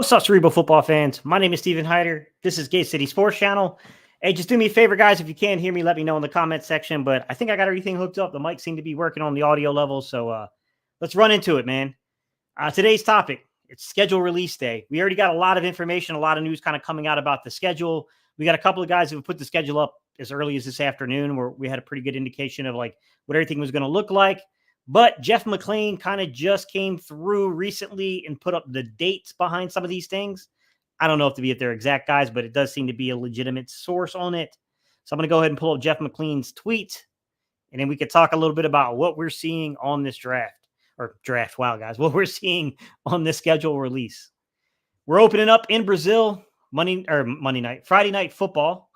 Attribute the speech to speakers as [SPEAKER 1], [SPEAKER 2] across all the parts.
[SPEAKER 1] What's up, Cerebral football fans? My name is Steven Hyder. This is Gate City Sports Channel. Hey, just do me a favor, guys. If you can't hear me, let me know in the comment section. But I think I got everything hooked up. The mic seemed to be working on the audio level. So let's run into it, man. Today's topic, it's schedule release day. We already got a lot of information, a lot of news kind of coming out about the schedule. We got a couple of guys who put the schedule up as early as this afternoon, where we had a pretty good indication of like what everything was going to look like. But Jeff McLane kind of just came through recently and put up the dates behind some of these things. I don't know if they're exact, guys, but it does seem to be a legitimate source on it. So I'm going to go ahead and pull up Jeff McLane's tweet, and then we could talk a little bit about what we're seeing on this draft. Wow, guys, what we're seeing on this schedule release. We're opening up in Brazil Friday night football.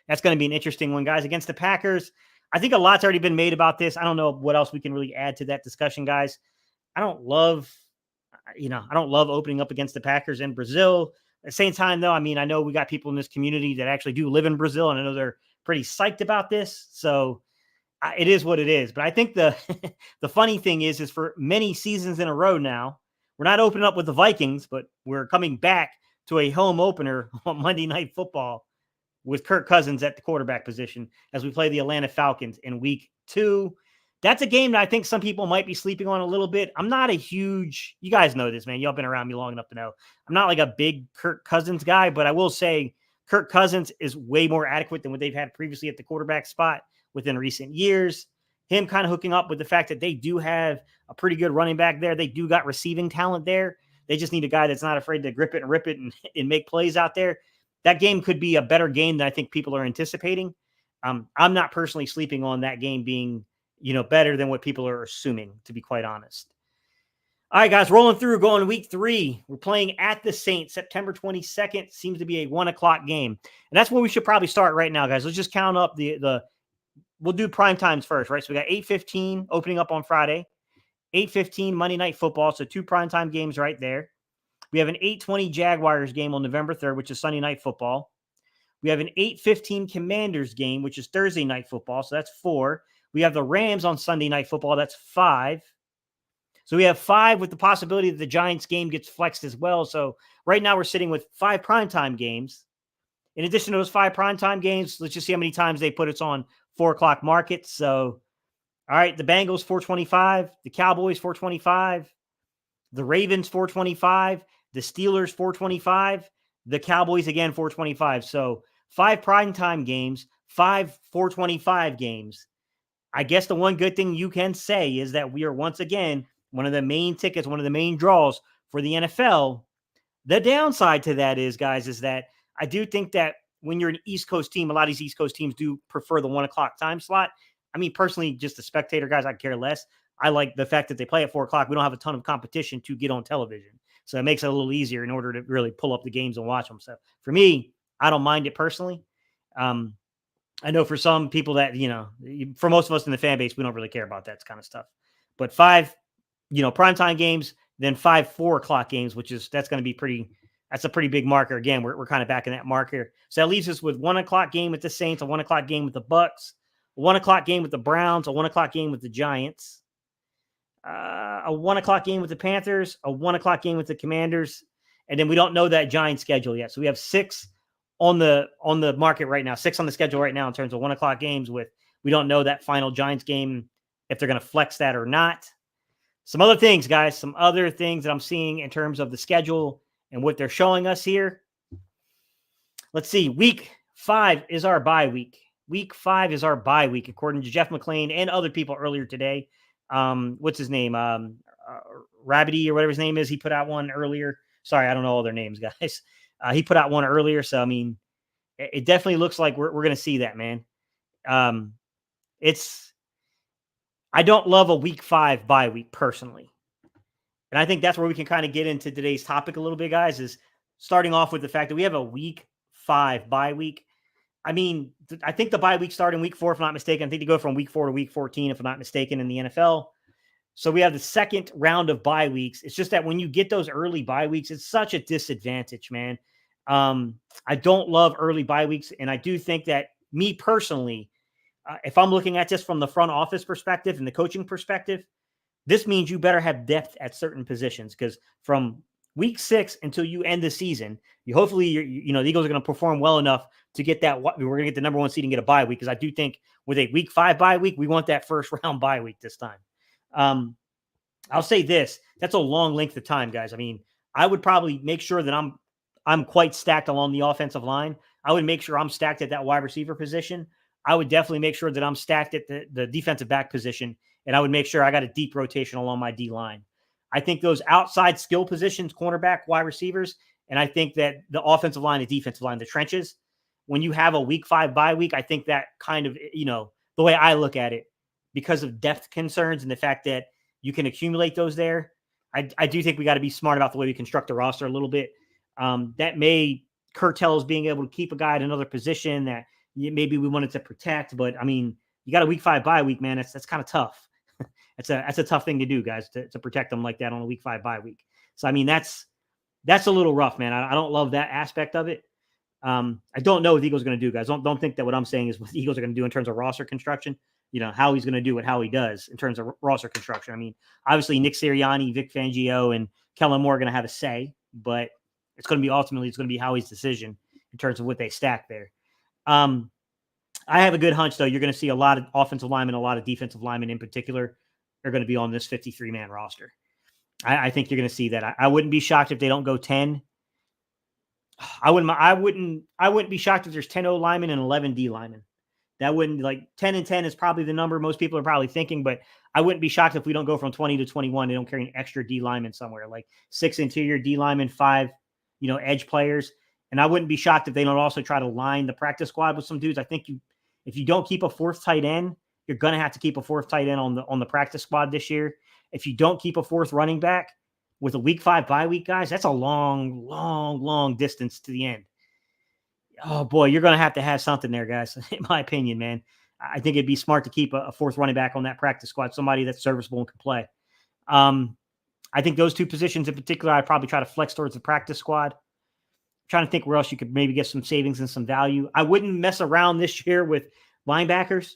[SPEAKER 1] That's going to be an interesting one, guys, against the Packers. I think a lot's already been made about this. I don't know what else we can really add to that discussion, guys. I don't love opening up against the Packers in Brazil. At the same time, though, I mean, I know we got people in this community that actually do live in Brazil, and I know they're pretty psyched about this. So it is what it is. But I think the the funny thing is for many seasons in a row now, we're not opening up with the Vikings, but we're coming back to a home opener on Monday Night Football with Kirk Cousins at the quarterback position as we play the Atlanta Falcons in week 2. That's a game that I think some people might be sleeping on a little bit. I'm not you guys know this, man. Y'all been around me long enough to know. I'm not like a big Kirk Cousins guy, but I will say Kirk Cousins is way more adequate than what they've had previously at the quarterback spot within recent years. Him kind of hooking up with the fact that they do have a pretty good running back there. They do got receiving talent there. They just need a guy that's not afraid to grip it and rip it and make plays out there. That game could be a better game than I think people are anticipating. I'm not personally sleeping on that game being, better than what people are assuming, to be quite honest. All right, guys, rolling through, going to week 3. We're playing at the Saints, September 22nd. Seems to be a 1 o'clock game. And that's where we should probably start right now, guys. Let's just count up we'll do prime times first, right? So we got 8:15 opening up on Friday, 8:15 Monday Night Football. So 2 primetime games right there. We have an 8:20 Jaguars game on November 3rd, which is Sunday Night Football. We have an 8:15 Commanders game, which is Thursday Night Football. So that's 4. We have the Rams on Sunday Night Football. That's 5. So we have 5 with the possibility that the Giants game gets flexed as well. So right now we're sitting with 5 primetime games. In addition to those 5 primetime games, let's just see how many times they put us on 4 o'clock markets. So, all right, the Bengals 425, the Cowboys 425, the Ravens 425, the Steelers 425, the Cowboys again 425. So 5 primetime games, 5 425 games. I guess the one good thing you can say is that we are once again one of the main tickets, one of the main draws for the NFL. The downside to that is, guys, is that I do think that when you're an East Coast team, a lot of these East Coast teams do prefer the 1 o'clock time slot. I mean, personally, just a spectator, guys, I care less. I like the fact that they play at 4 o'clock. We don't have a ton of competition to get on television. So it makes it a little easier in order to really pull up the games and watch them. So for me, I don't mind it personally. I know for some people that, for most of us in the fan base, we don't really care about that kind of stuff. But 5, primetime games, then 5 4 o'clock games, that's going to be that's a pretty big marker. Again, we're kind of back in that marker. So that leaves us with 1 o'clock game with the Saints, a 1 o'clock game with the Bucks, a 1 o'clock game with the Browns, a 1 o'clock game with the Giants, a 1 o'clock game with the Panthers, a 1 o'clock game with the Commanders. And then we don't know that Giants schedule yet. So we have 6 on the market right now, 6 on the schedule right now in terms of 1 o'clock games we don't know that final Giants game, if they're going to flex that or not. Some other things, guys, that I'm seeing in terms of the schedule and what they're showing us here. Let's see. Week 5 is our bye week. Week 5 is our bye week, according to Jeff McLane and other people earlier today. What's his name? Rabbity or whatever his name is. He put out one earlier. Sorry, I don't know all their names, guys. He put out one earlier. So, I mean, it definitely looks like we're going to see that, man. I don't love a week 5 bye week personally. And I think that's where we can kind of get into today's topic a little bit, guys, is starting off with the fact that we have a week 5 bye week. I mean, I think the bye week started in week 4, if I'm not mistaken. I think they go from week 4 to week 14, if I'm not mistaken, in the NFL. So we have the second round of bye weeks. It's just that when you get those early bye weeks, it's such a disadvantage, man. I don't love early bye weeks. And I do think that me personally, if I'm looking at this from the front office perspective and the coaching perspective, this means you better have depth at certain positions, because from week 6 until you end the season, hopefully the Eagles are going to perform well enough to get that. We're going to get the number 1 seed and get a bye week, because I do think with a week 5 bye week, we want that first round bye week this time. I'll say this: that's a long length of time, guys. I mean, I would probably make sure that I'm quite stacked along the offensive line. I would make sure I'm stacked at that wide receiver position. I would definitely make sure that I'm stacked at the defensive back position, and I would make sure I got a deep rotation along my D line. I think those outside skill positions, cornerback, wide receivers, and I think that the offensive line, the defensive line, the trenches, when you have a week 5 bye week, I think that kind of, the way I look at it, because of depth concerns and the fact that you can accumulate those there, I do think we got to be smart about the way we construct the roster a little bit. That may curtail us being able to keep a guy at another position that maybe we wanted to protect. But I mean, you got a week 5 bye week, man. That's kind of tough. That's a tough thing to do, guys, to protect them like that on a week 5 bye week. So, I mean, that's a little rough, man. I don't love that aspect of it. I don't know what the Eagles are going to do, guys. Don't think that what I'm saying is what the Eagles are going to do in terms of roster construction. How he's going to do it, how he does in terms of roster construction. I mean, obviously Nick Sirianni, Vic Fangio, and Kellen Moore are going to have a say, but it's going to be Howie's decision in terms of what they stack there. I have a good hunch, though. You're going to see a lot of offensive linemen, a lot of defensive linemen in particular are going to be on this 53-man roster. I think you're going to see that. I wouldn't be shocked if they don't go 10. I wouldn't be shocked if there's 10 O linemen and 11 D linemen. That wouldn't, like, 10 and 10 is probably the number most people are probably thinking, but I wouldn't be shocked if we don't go from 20 to 21. They don't carry an extra D lineman somewhere, like 6 interior D linemen, 5, edge players. And I wouldn't be shocked if they don't also try to line the practice squad with some dudes. I think if you don't keep a 4th tight end, you're going to have to keep a 4th tight end on the practice squad this year. If you don't keep a 4th running back with a week 5 bye week, guys, that's a long, long, long distance to the end. Oh boy, you're going to have something there, guys. In my opinion, man, I think it'd be smart to keep a 4th running back on that practice squad, somebody that's serviceable and can play. I think those 2 positions in particular, I'd probably try to flex towards the practice squad. I'm trying to think where else you could maybe get some savings and some value. I wouldn't mess around this year with linebackers.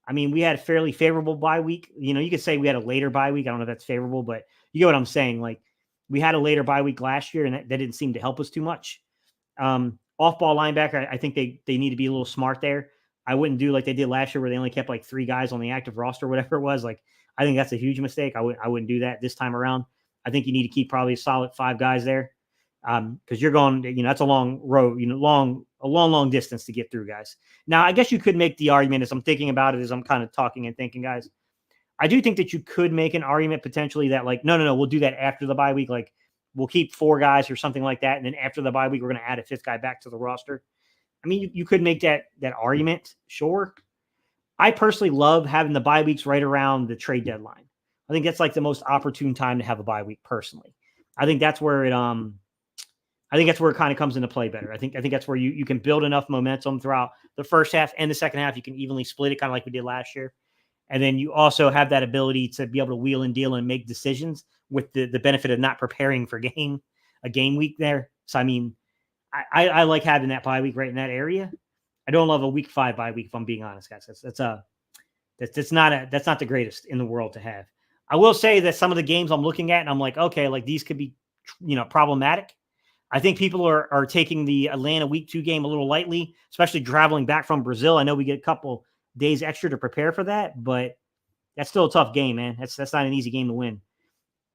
[SPEAKER 1] I mean, we had a fairly favorable bye week. You could say we had a later bye week. I don't know if that's favorable, but you get what I'm saying. Like, we had a later bye week last year, and that didn't seem to help us too much. Off-ball linebacker, I think they need to be a little smart there. I wouldn't do like they did last year where they only kept like 3 guys on the active roster, whatever it was. Like, I think that's a huge mistake. I wouldn't do that this time around. I think you need to keep probably a solid 5 guys there, because you're going, that's a long road, a long distance to get through, guys. Now, I guess you could make the argument, as I'm thinking about it, as I'm kind of talking and thinking, guys, I do think that you could make an argument potentially that, like, no, we'll do that after the bye week. Like, we'll keep 4 guys or something like that. And then after the bye week, we're going to add a 5th guy back to the roster. I mean, you could make that argument. Sure. I personally love having the bye weeks right around the trade deadline. I think that's like the most opportune time to have a bye week personally. I think that's where it kind of comes into play better. I think that's where you can build enough momentum throughout the first half and the second half. You can evenly split it, kind of like we did last year. And then you also have that ability to be able to wheel and deal and make decisions with the benefit of not preparing for a game week there. So, I mean, I like having that bye week right in that area. I don't love a week 5 bye week, if I'm being honest, guys. That's not the greatest in the world to have. I will say that some of the games I'm looking at and I'm like, okay, like these could be, problematic. I think people are taking the Atlanta week 2 game a little lightly, especially traveling back from Brazil. I know we get a couple days extra to prepare for that, but that's still a tough game, man. That's not an easy game to win.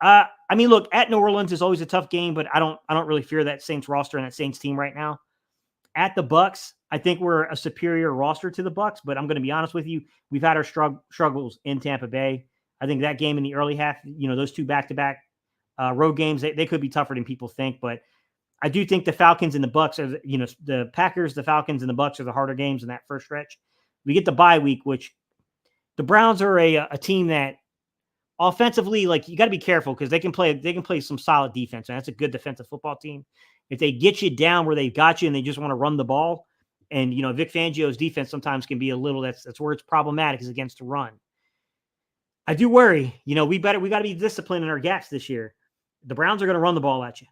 [SPEAKER 1] I mean, look, at New Orleans is always a tough game, but I don't really fear that Saints roster and that Saints team right now. At the Bucs, I think we're a superior roster to the Bucs, but I'm going to be honest with you. We've had our struggles in Tampa Bay. I think that game in the early half, those 2 back-to-back road games, they could be tougher than people think, but I do think the Falcons and the Bucs are, the Packers, the Falcons, and the Bucs are the harder games in that first stretch. We get the bye week, which the Browns are a team that offensively, like, you got to be careful because they can play some solid defense, and that's a good defensive football team. If they get you down where they've got you and they just want to run the ball, and Vic Fangio's defense sometimes can be a little, that's where it's problematic, is against the run. I do worry. We got to be disciplined in our gaps this year. The Browns are going to run the ball at you.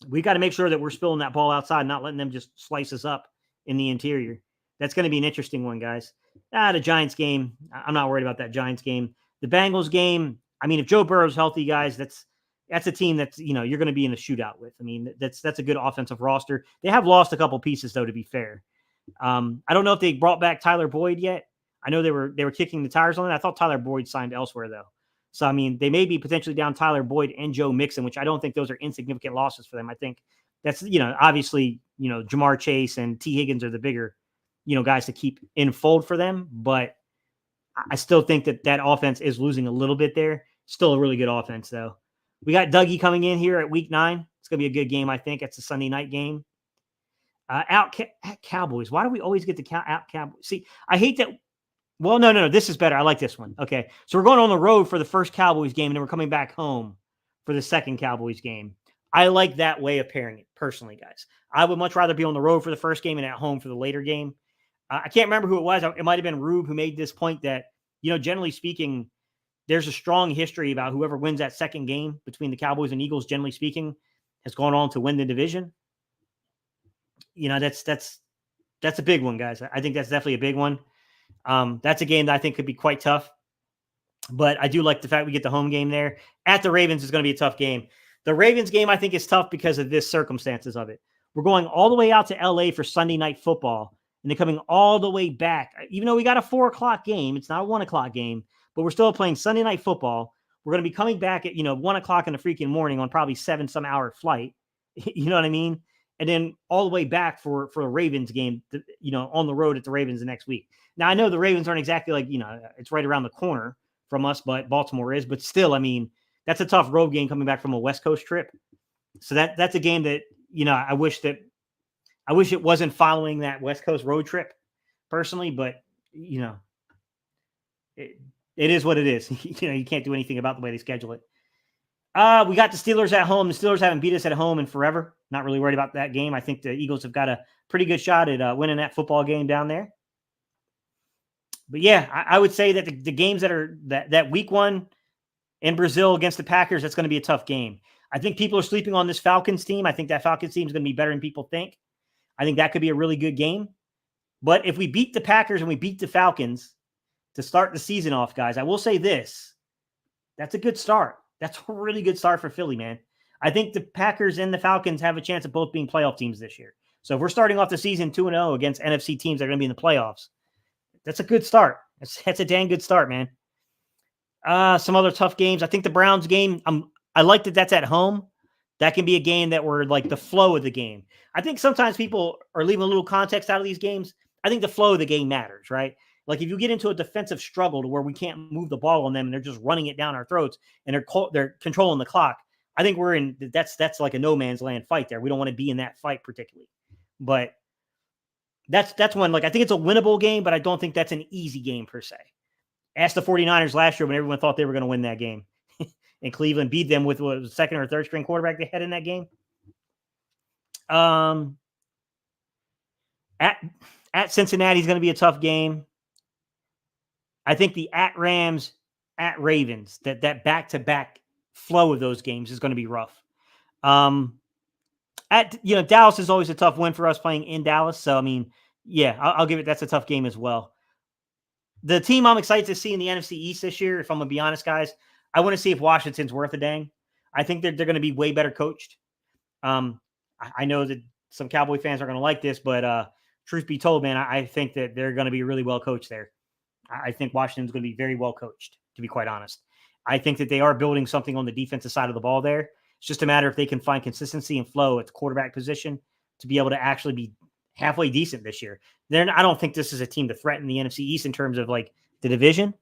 [SPEAKER 1] We got to make sure that we're spilling that ball outside, not letting them just slice us up in the interior. That's going to be an interesting one, guys. The Giants game, I'm not worried about that Giants game. The Bengals game, I mean, if Joe Burrow's healthy, guys, that's a team that's, you're going to be in a shootout with. I mean, that's a good offensive roster. They have lost a couple pieces though, to be fair. I don't know if they brought back Tyler Boyd yet. I know they were kicking the tires on it. I thought Tyler Boyd signed elsewhere though. So, I mean, they may be potentially down Tyler Boyd and Joe Mixon, which I don't think those are insignificant losses for them. I think that's, obviously, Jamar Chase and T. Higgins are the bigger, guys to keep in fold for them. But I still think that offense is losing a little bit there. Still a really good offense, though. We got Dougie coming in here at week 9. It's going to be a good game, I think. It's a Sunday night game. At Cowboys. Why do we always get the out Cowboys? See, I hate that. Well, no. This is better. I like this one. Okay. So we're going on the road for the first Cowboys game, and then we're coming back home for the second Cowboys game. I like that way of pairing it, personally, guys. I would much rather be on the road for the first game and at home for the later game. I can't remember who it was. It might have been Rube who made this point that, generally speaking, there's a strong history about whoever wins that second game between the Cowboys and Eagles, generally speaking, has gone on to win the division. That's a big one, guys. I think that's definitely a big one. That's a game that I think could be quite tough. But I do like the fact we get the home game there. At the Ravens is going to be a tough game. The Ravens game, I think, is tough because of this circumstances of it. We're going all the way out to LA for Sunday Night Football, and they're coming all the way back. Even though we got a 4:00 game, it's not a 1:00 game, but we're still playing Sunday Night Football. We're going to be coming back at, 1:00 in the freaking morning on probably 7-some-hour flight. You know what I mean? And then all the way back for a Ravens game, on the road at the Ravens the next week. Now, I know the Ravens aren't exactly like, it's right around the corner from us, but Baltimore is. But still, I mean, that's a tough road game coming back from a West Coast trip. So that's a game that, I wish it wasn't following that West Coast road trip personally, but, it is what it is. You can't do anything about the way they schedule it. We got the Steelers at home. The Steelers haven't beat us at home in forever. Not really worried about that game. I think the Eagles have got a pretty good shot at winning that football game down there. But yeah, I would say that the games that are that week 1 in Brazil against the Packers, that's going to be a tough game. I think people are sleeping on this Falcons team. I think that Falcons team is going to be better than people think. I think that could be a really good game. But if we beat the Packers and we beat the Falcons to start the season off, guys, I will say this. That's a good start. That's a really good start for Philly, man. I think the Packers and the Falcons have a chance of both being playoff teams this year. So if we're starting off the season 2-0 against NFC teams that are going to be in the playoffs, that's a good start. That's a dang good start, man. Some other tough games. I think the Browns game, I like that that's at home. That can be a game that we're like the flow of the game. I think sometimes people are leaving a little context out of these games. I think the flow of the game matters, right? Like if you get into a defensive struggle to where we can't move the ball on them and they're just running it down our throats and they're controlling the clock, I think we're in that's like a no man's land fight there. We don't want to be in that fight particularly. But that's one, like I think it's a winnable game, but I don't think that's an easy game per se. Ask the 49ers last year when everyone thought they were going to win that game. And Cleveland beat them with what was the second or third string quarterback they had in that game. At Cincinnati is going to be a tough game. I think the at Rams, at Ravens, that back-to-back flow of those games is going to be rough. Dallas is always a tough win for us playing in Dallas. So, I mean, yeah, I'll give it. That's a tough game as well. The team I'm excited to see in the NFC East this year, if I'm going to be honest, guys, I want to see if Washington's worth a dang. I think they're going to be way better coached. I know that some Cowboy fans are going to like this, but truth be told, man, I think that they're going to be really well coached there. I think Washington's going to be very well coached, to be quite honest. I think that they are building something on the defensive side of the ball there. It's just a matter if they can find consistency and flow at the quarterback position to be able to actually be halfway decent this year. I don't think this is a team to threaten the NFC East in terms of like the division,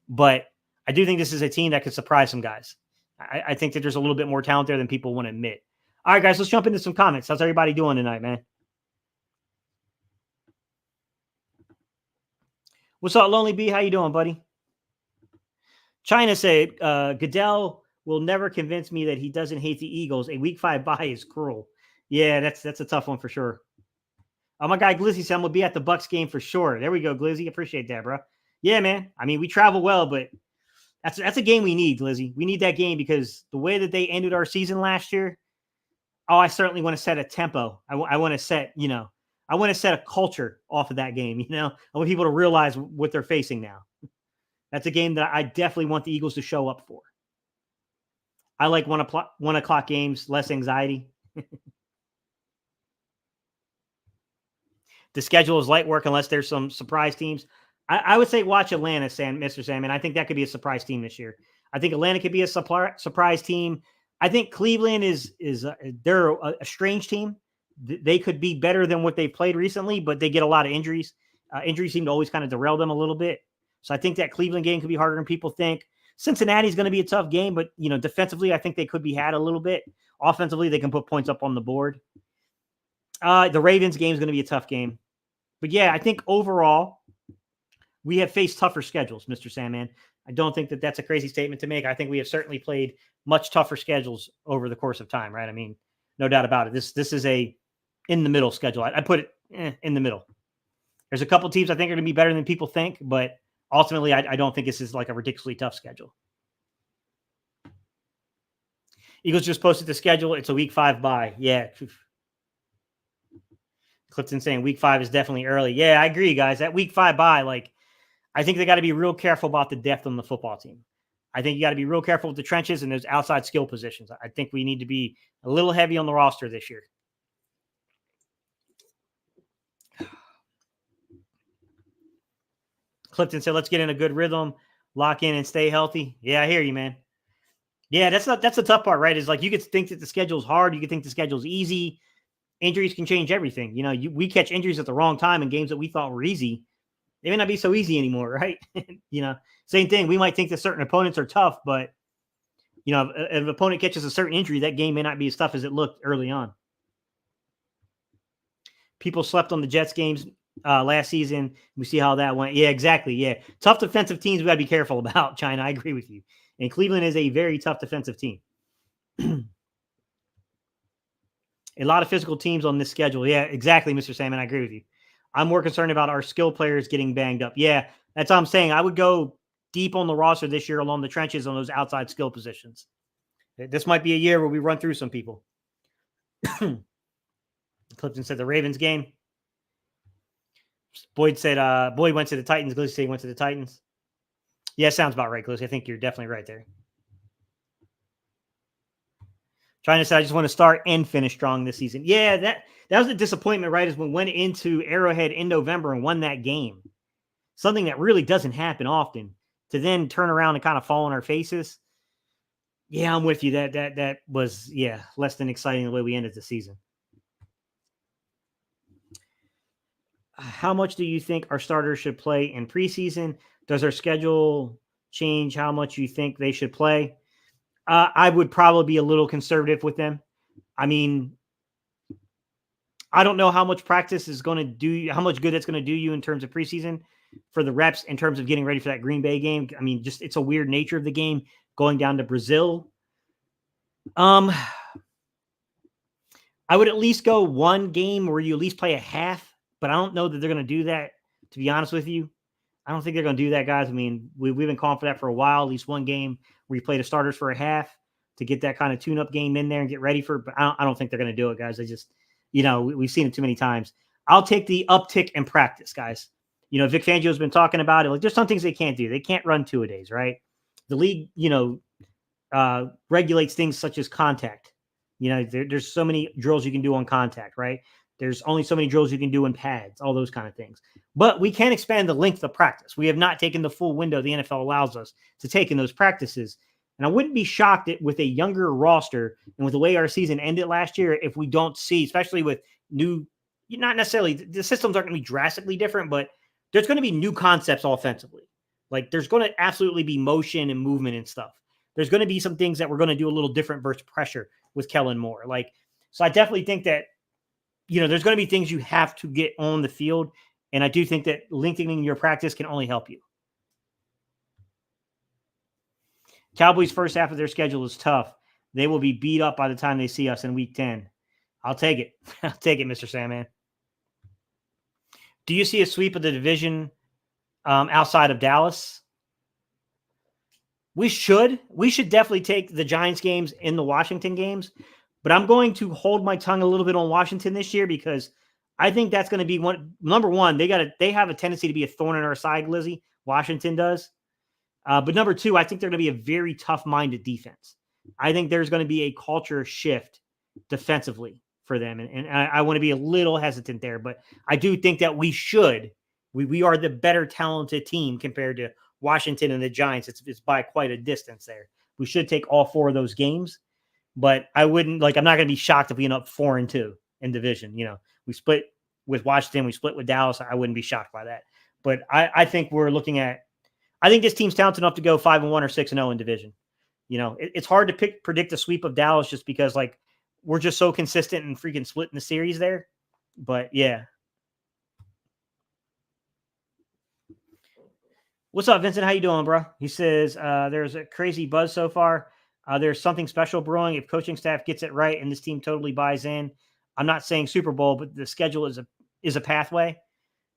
[SPEAKER 1] but I do think this is a team that could surprise some guys. I think that there's a little bit more talent there than people want to admit. All right, guys, let's jump into some comments. How's everybody doing tonight, man? What's up, Lonely B? How you doing, buddy? China said, Goodell will never convince me that he doesn't hate the Eagles. A week 5 bye is cruel. Yeah, that's a tough one for sure. My guy Glizzy said, I'm going to be at the Bucks game for sure. There we go, Glizzy. Appreciate that, bro. Yeah, man. I mean, we travel well, but that's a game we need, Glizzy. We need that game because the way that they ended our season last year, I certainly want to set a tempo. I want to set, I want to set a culture off of that game, I want people to realize what they're facing now. That's a game that I definitely want the Eagles to show up for. I like 1 o'clock games, less anxiety. The schedule is light work unless there's some surprise teams. I would say watch Atlanta, Mr. Salmon. I think that could be a surprise team this year. I think Atlanta could be a surprise team. I think Cleveland is they're a strange team. They could be better than what they've played recently, but they get a lot of injuries. Injuries seem to always kind of derail them a little bit. So I think that Cleveland game could be harder than people think. Cincinnati's going to be a tough game, but defensively, I think they could be had a little bit. Offensively, they can put points up on the board. The Ravens game is going to be a tough game. But yeah, I think overall, we have faced tougher schedules, Mr. Sandman. I don't think that that's a crazy statement to make. I think we have certainly played much tougher schedules over the course of time, right? I mean, no doubt about it. This is a in-the-middle schedule. I put it in the middle. There's a couple teams I think are going to be better than people think, but ultimately, I don't think this is like a ridiculously tough schedule. Eagles just posted the schedule. It's a week 5 bye. Yeah. Clifton saying week 5 is definitely early. Yeah, I agree, guys. That week 5 bye, I think they got to be real careful about the depth on the football team. I think you got to be real careful with the trenches and those outside skill positions. I think we need to be a little heavy on the roster this year. Clifton said, let's get in a good rhythm, lock in and stay healthy. Yeah, I hear you, man. Yeah, that's the tough part, right? Is you could think that the schedule's hard. You could think the schedule's easy. Injuries can change everything. We catch injuries at the wrong time in games that we thought were easy. They may not be so easy anymore, right? Same thing. We might think that certain opponents are tough, but if an opponent catches a certain injury, that game may not be as tough as it looked early on. People slept on the Jets games last season. We see how that went. Yeah, exactly. Yeah. Tough defensive teams we got to be careful about, China. I agree with you. And Cleveland is a very tough defensive team. A lot of physical teams on this schedule. Yeah, exactly, Mr. Salmon. I agree with you. I'm more concerned about our skill players getting banged up. Yeah, that's what I'm saying. I would go deep on the roster this year along the trenches on those outside skill positions. This might be a year where we run through some people. Clifton said the Ravens game. Boyd said Boyd went to the Titans. Glizzy said he went to the Titans. Yeah, sounds about right, Glizzy. I think you're definitely right there. China said, I just want to start and finish strong this season. Yeah, that was a disappointment, right? Is when we went into Arrowhead in November and won that game. Something that really doesn't happen often. To then turn around and kind of fall on our faces. Yeah, I'm with you. That was, less than exciting the way we ended the season. How much do you think our starters should play in preseason? Does our schedule change how much you think they should play? I would probably be a little conservative with them. I mean, I don't know how much practice is going to do, how much good that's going to do you in terms of preseason for the reps, in terms of getting ready for that Green Bay game. I mean, just it's a weird nature of the game going down to Brazil. I would at least go one game where you at least play a half, but I don't know that they're going to do that, to be honest with you. I don't think they're going to do that, guys. I mean, we've been calling for that for a while, at least one game where you play the starters for a half to get that kind of tune-up game in there and get ready for it. But I don't think they're going to do it, guys. I just, we've seen it too many times. I'll take the uptick in practice, guys. Vic Fangio's been talking about it. There's some things they can't do. They can't run two-a-days, right? The league, regulates things such as contact. There's so many drills you can do on contact, right? There's only so many drills you can do in pads, all those kind of things. But we can expand the length of practice. We have not taken the full window the NFL allows us to take in those practices. And I wouldn't be shocked with a younger roster and with the way our season ended last year if we don't see, especially with new, not necessarily, the systems aren't going to be drastically different, but there's going to be new concepts offensively. There's going to absolutely be motion and movement and stuff. There's going to be some things that we're going to do a little different versus pressure with Kellen Moore. So I definitely think that, there's going to be things you have to get on the field. And I do think that lengthening your practice can only help you. Cowboys' first half of their schedule is tough. They will be beat up by the time they see us in week 10. I'll take it. I'll take it, Mr. Sandman. Do you see a sweep of the division outside of Dallas? We should definitely take the Giants games in the Washington games, but I'm going to hold my tongue a little bit on Washington this year because I think that's going to be number one. They have a tendency to be a thorn in our side, Lizzie. Washington does. But number two, I think they're going to be a very tough-minded defense. I think there's going to be a culture shift defensively for them. And I want to be a little hesitant there, but I do think that we are the better talented team compared to Washington and the Giants. It's by quite a distance there. We should take all 4 of those games, but I'm not going to be shocked if we end up 4-2 in division. We split with Washington, we split with Dallas. I wouldn't be shocked by that. But I think I think this team's talented enough to go 5-1 or 6-0 in division. It's hard to predict a sweep of Dallas just because we're just so consistent and freaking splitting the series there. But yeah. What's up, Vincent? How you doing, bro? He says there's a crazy buzz so far. There's something special brewing if coaching staff gets it right and this team totally buys in. I'm not saying Super Bowl, but the schedule is a pathway.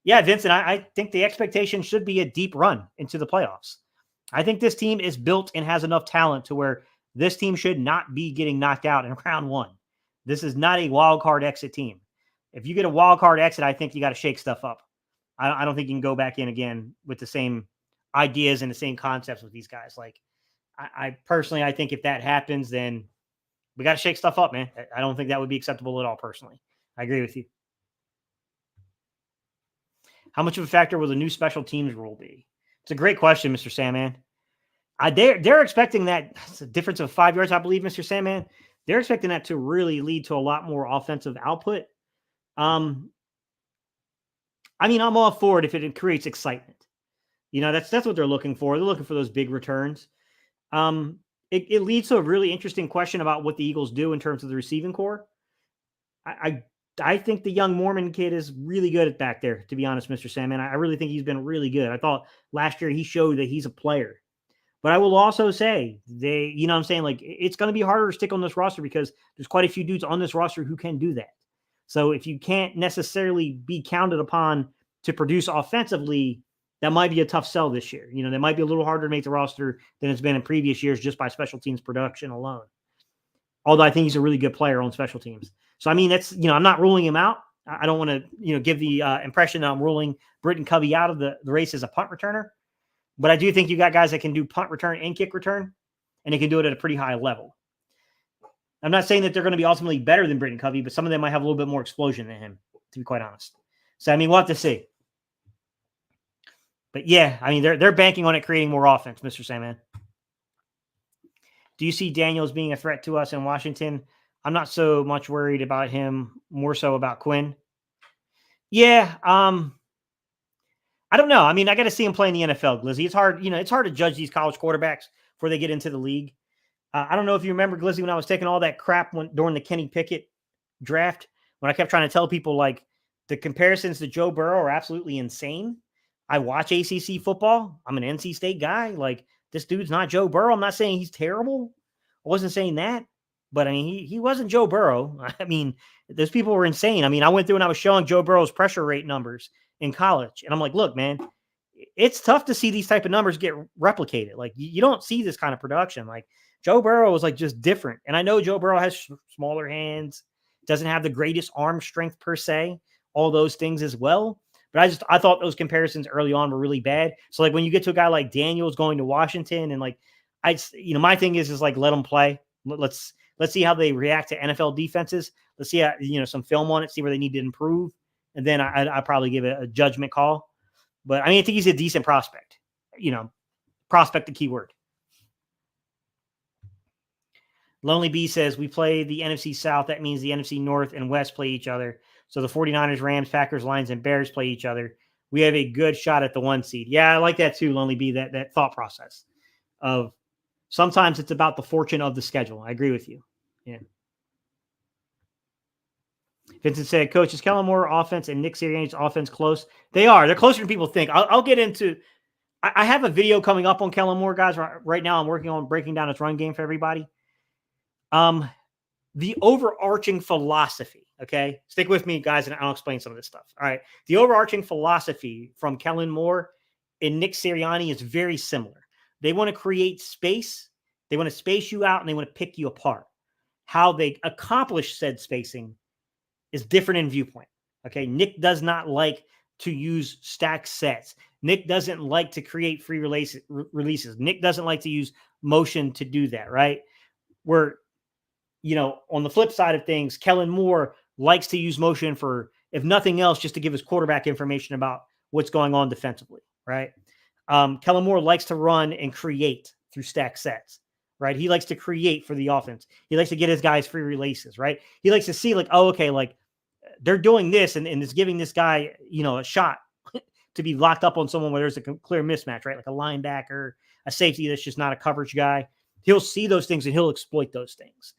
[SPEAKER 1] Yeah, Vincent, I think the expectation should be a deep run into the playoffs. I think this team is built and has enough talent to where this team should not be getting knocked out in round 1. This is not a wild card exit team. If you get a wild card exit, I think you got to shake stuff up. I don't think you can go back in again with the same ideas and the same concepts with these guys. I personally, I think if that happens, then we got to shake stuff up, man. I don't think that would be acceptable at all, personally. I agree with you. How much of a factor will the new special teams rule be? It's a great question, Mr. Sandman. They're expecting that. It's a difference of 5 yards, I believe, Mr. Sandman. They're expecting that to really lead to a lot more offensive output. I'm all for it if it creates excitement. That's what they're looking for. They're looking for those big returns. It leads to a really interesting question about what the Eagles do in terms of the receiving core. I think the young Mormon kid is really good at back there, to be honest, Mr. Sandman. I really think he's been really good. I thought last year he showed that he's a player. But I will also say it's going to be harder to stick on this roster because there's quite a few dudes on this roster who can do that. So if you can't necessarily be counted upon to produce offensively, that might be a tough sell this year. That might be a little harder to make the roster than it's been in previous years just by special teams production alone. Although I think he's a really good player on special teams. So, that's, I'm not ruling him out. I don't want to, give the impression that I'm ruling Britton Covey out of the race as a punt returner. But I do think you got guys that can do punt return and kick return, and they can do it at a pretty high level. I'm not saying that they're going to be ultimately better than Britton Covey, but some of them might have a little bit more explosion than him, to be quite honest. So, we'll have to see. But yeah, they're banking on it creating more offense, Mr. Sandman. Do you see Daniels being a threat to us in Washington? I'm not so much worried about him, more so about Quinn. Yeah, I don't know. I got to see him play in the NFL, Glizzy. It's hard, it's hard to judge these college quarterbacks before they get into the league. I don't know if you remember, Glizzy, when I was taking all that crap during the Kenny Pickett draft, when I kept trying to tell people the comparisons to Joe Burrow are absolutely insane. I watch ACC football. I'm an NC State guy. This dude's not Joe Burrow. I'm not saying he's terrible. I wasn't saying that. But, he wasn't Joe Burrow. Those people were insane. I went through and I was showing Joe Burrow's pressure rate numbers in college. And I'm like, look, man, it's tough to see these type of numbers get replicated. You don't see this kind of production. Joe Burrow was just different. And I know Joe Burrow has smaller hands, doesn't have the greatest arm strength per se, all those things as well. But I thought those comparisons early on were really bad. So when you get to a guy like Daniels going to Washington and my thing is let them play. Let's see how they react to NFL defenses. Let's see some film on it, see where they need to improve. And then I probably give it a judgment call. But I think he's a decent prospect, prospect, the key word. Lonely B says we play the NFC South. That means the NFC North and West play each other. So the 49ers, Rams, Packers, Lions, and Bears play each other. We have a good shot at the 1 seed. Yeah, I like that too, Lonely B, that thought process of sometimes it's about the fortune of the schedule. I agree with you. Yeah. Vincent said, Coach, is Kellen Moore offense and Nick Sirianni's offense close? They are. They're closer than people think. I'll get into – I have a video coming up on Kellen Moore, guys. Right now I'm working on breaking down his run game for everybody. The overarching philosophy, okay? Stick with me, guys, and I'll explain some of this stuff. All right. The overarching philosophy from Kellen Moore and Nick Sirianni is very similar. They want to create space. They want to space you out, and they want to pick you apart. How they accomplish said spacing is different in viewpoint, okay? Nick does not like to use stack sets. Nick doesn't like to create free releases. Nick doesn't like to use motion to do that, right? Where, on the flip side of things, Kellen Moore likes to use motion for, if nothing else, just to give his quarterback information about what's going on defensively, right? Kellen Moore likes to run and create through stack sets, right? He likes to create for the offense. He likes to get his guys free releases, right? He likes to see like, oh, okay, like they're doing this and it's giving this guy, a shot to be locked up on someone where there's a clear mismatch, right? Like a linebacker, a safety that's just not a coverage guy. He'll see those things and he'll exploit those things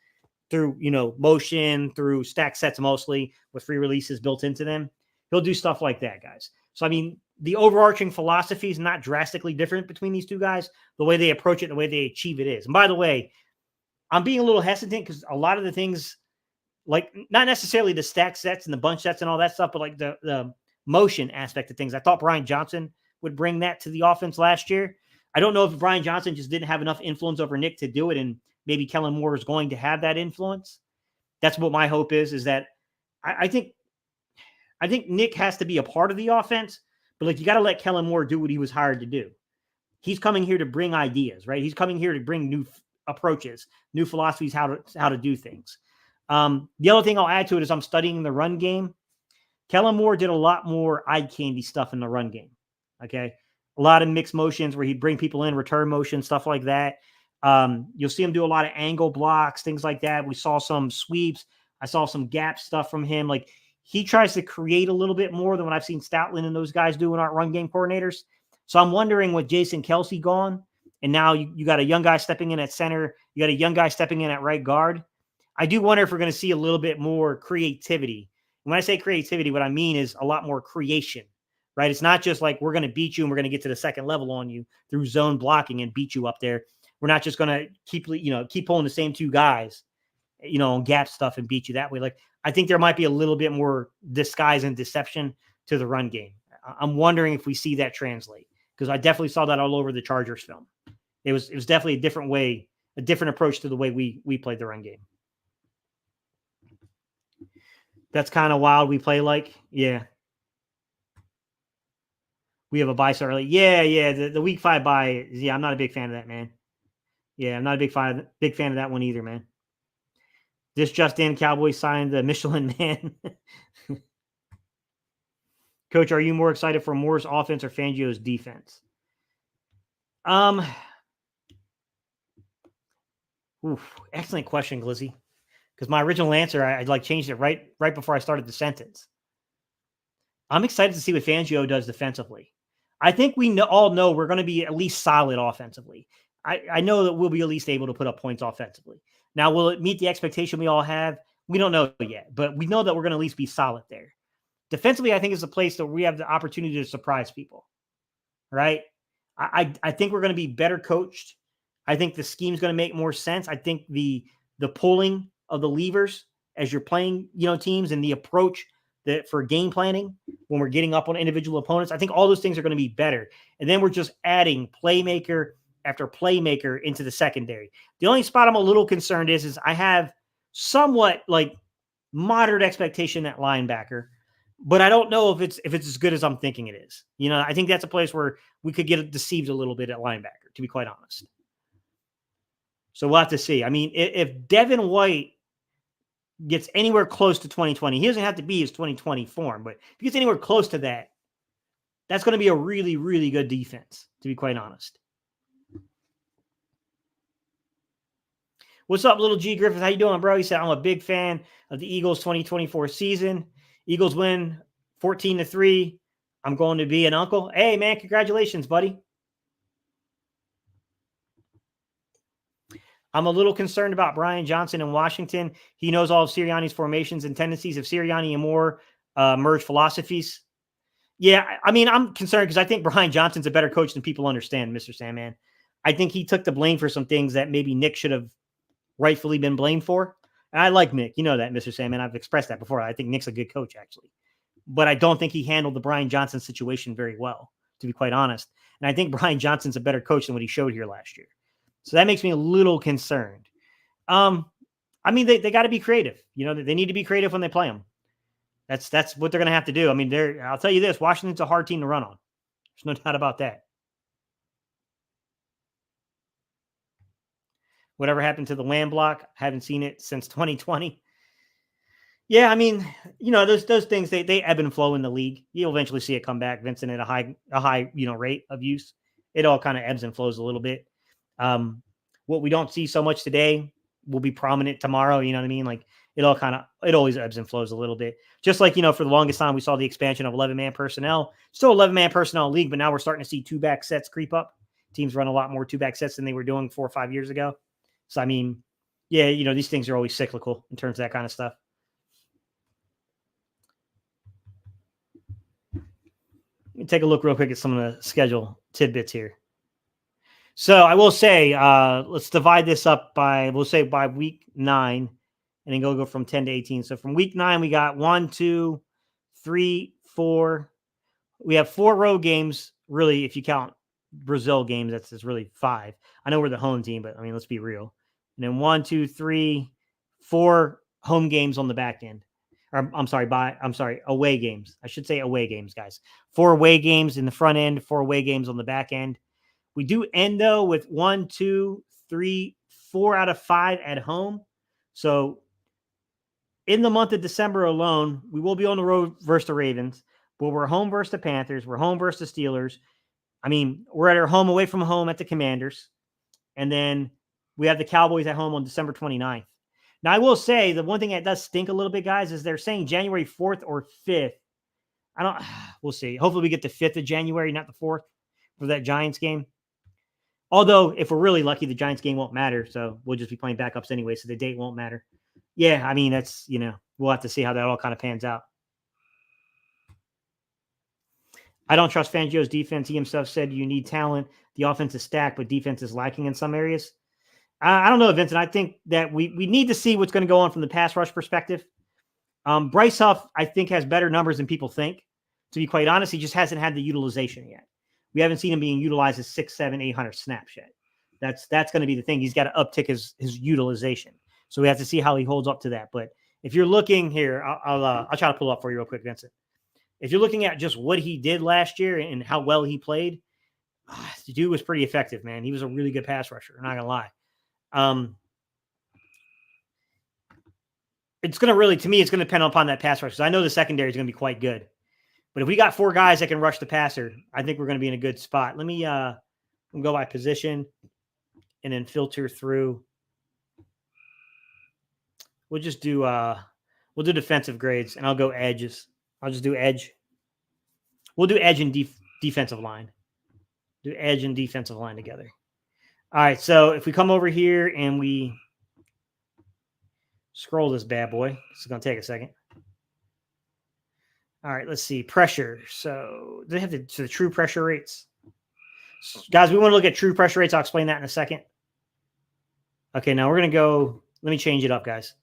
[SPEAKER 1] through, motion, through stack sets, mostly with free releases built into them. He'll do stuff like that, guys. So, I mean, the overarching philosophy is not drastically different between these two guys. The way they approach it, the way they achieve it is. And by the way, I'm being a little hesitant because a lot of the things, like not necessarily the stack sets and the bunch sets and all that stuff, but like the motion aspect of things. I thought Brian Johnson would bring that to the offense last year. I don't know if Brian Johnson just didn't have enough influence over Nick to do it, and maybe Kellen Moore is going to have that influence. That's what my hope is that I think Nick has to be a part of the offense, but like you got to let Kellen Moore do what he was hired to do. He's coming here to bring ideas, right? He's coming here to bring new approaches, new philosophies, how to do things. The other thing I'll add to it is I'm studying the run game. Kellen Moore did a lot more eye candy stuff in the run game. Okay. A lot of mixed motions where he'd bring people in, return motion, stuff like that. You'll see him do a lot of angle blocks, things like that. We saw some sweeps. I saw some gap stuff from him. Like he tries to create a little bit more than what I've seen Stoutland and those guys do in our run game coordinators. So I'm wondering with Jason Kelce gone, and now you got a young guy stepping in at center. You got a young guy stepping in at right guard. I do wonder if we're going to see a little bit more creativity. And when I say creativity, what I mean is a lot more creation, right? It's not just like we're going to beat you and we're going to get to the second level on you through zone blocking and beat you up there. We're not just going to keep pulling the same two guys, on gap stuff and beat you that way. Like I think there might be a little bit more disguise and deception to the run game. I'm wondering if we see that translate, because I definitely saw that all over the Chargers film. It was definitely a different way, a different approach to the way we played the run game. That's kind of wild. We play like, yeah. We have a bye so early. Yeah. The week 5 bye. Yeah, I'm not a big fan of that, man. Yeah, I'm not a big fan of that one either, man. This just in, Cowboys signed the Michelin Man. Coach, are you more excited for Moore's offense or Fangio's defense? Excellent question, Glizzy. Because my original answer, I like changed it right before I started the sentence. I'm excited to see what Fangio does defensively. I think we all know we're going to be at least solid offensively. I know that we'll be at least able to put up points offensively. Now, will it meet the expectation we all have? We don't know yet, but we know that we're going to at least be solid there. Defensively, I think is a place that we have the opportunity to surprise people, right? I think we're going to be better coached. I think the scheme's going to make more sense. I think the pulling of the levers as you're playing, teams, and the approach that for game planning when we're getting up on individual opponents, I think all those things are going to be better. And then we're just adding playmaker after playmaker into the secondary. The only spot I'm a little concerned is I have somewhat like moderate expectation at linebacker, but I don't know if it's as good as I'm thinking it is. I think that's a place where we could get deceived a little bit at linebacker, to be quite honest. So we'll have to see. I mean, if Devin White gets anywhere close to 2020, he doesn't have to be his 2020 form, but if he gets anywhere close to that, that's going to be a really, really good defense, to be quite honest. What's up, little G Griffith? How you doing, bro? He said, I'm a big fan of the Eagles 2024 season. Eagles win 14-3. I'm going to be an uncle. Hey, man, congratulations, buddy. I'm a little concerned about Brian Johnson in Washington. He knows all of Sirianni's formations and tendencies of Sirianni and Moore merge philosophies. Yeah, I mean, I'm concerned because I think Brian Johnson's a better coach than people understand, Mr. Sandman. I think he took the blame for some things that maybe Nick should have rightfully been blamed for. And I like Nick. You know that, Mr. Sandman. I've expressed that before. I think Nick's a good coach, actually. But I don't think he handled the Brian Johnson situation very well, to be quite honest. And I think Brian Johnson's a better coach than what he showed here last year. So that makes me a little concerned. I mean, they got to be creative. They need to be creative when they play them. That's what they're going to have to do. I mean, I'll tell you this, Washington's a hard team to run on. There's no doubt about that. Whatever happened to the land block? Haven't seen it since 2020. Yeah, I mean, those things they ebb and flow in the league. You'll eventually see it come back, Vincent, at a high rate of use. It all kind of ebbs and flows a little bit. What we don't see so much today will be prominent tomorrow. You know what I mean? Like it always ebbs and flows a little bit. Just like, for the longest time, we saw the expansion of 11-man personnel, still 11-man personnel league, but now we're starting to see 2-back sets creep up. Teams run a lot more 2-back sets than they were doing 4 or 5 years ago. So, I mean, yeah, these things are always cyclical in terms of that kind of stuff. Let me take a look real quick at some of the schedule tidbits here. So I will say, let's divide this up by week 9, and then go from 10 to 18. So from week 9, we got 1, 2, 3, 4. We have 4 road games. Really, if you count Brazil games, that's really 5. I know we're the home team, but I mean, let's be real. And then 1, 2, 3, 4 home games on the back end. Away games. I should say away games, guys. 4 away games in the front end, 4 away games on the back end. We do end, though, with 1, 2, 3, 4 out of 5 at home. So in the month of December alone, we will be on the road versus the Ravens, but we're home versus the Panthers. We're home versus the Steelers. I mean, we're at our home away from home at the Commanders. And then we have the Cowboys at home on December 29th. Now, I will say the one thing that does stink a little bit, guys, is they're saying January 4th or 5th. We'll see. Hopefully we get the 5th of January, not the 4th for that Giants game. Although, if we're really lucky, the Giants game won't matter. So we'll just be playing backups anyway. So the date won't matter. Yeah, I mean, that's, we'll have to see how that all kind of pans out. I don't trust Fangio's defense. He himself said you need talent. The offense is stacked, but defense is lacking in some areas. I don't know, Vincent. I think that we need to see what's going to go on from the pass rush perspective. Bryce Huff, I think, has better numbers than people think. To be quite honest, he just hasn't had the utilization yet. We haven't seen him being utilized as 600, 700, 800 snaps yet. That's going to be the thing. He's got to uptick his utilization. So we have to see how he holds up to that. But if you're looking here, I'll try to pull up for you real quick, Vincent. If you're looking at just what he did last year and how well he played, the dude was pretty effective, man. He was a really good pass rusher. I'm not gonna lie. It's going to really, to me, it's going to depend upon that pass rush. Because I know the secondary is going to be quite good. But if we got 4 guys that can rush the passer, I think we're going to be in a good spot. Let me go by position and then filter through. We'll just do we'll do defensive grades, and I'll go edges. I'll just do edge. We'll do edge and defensive line. Do edge and defensive line together. All right, so if we come over here and we scroll this bad boy, this is going to take a second. All right, let's see. Pressure. So they have the true pressure rates. Guys, we want to look at true pressure rates. I'll explain that in a second. Okay, now we're going to go. Let me change it up, guys.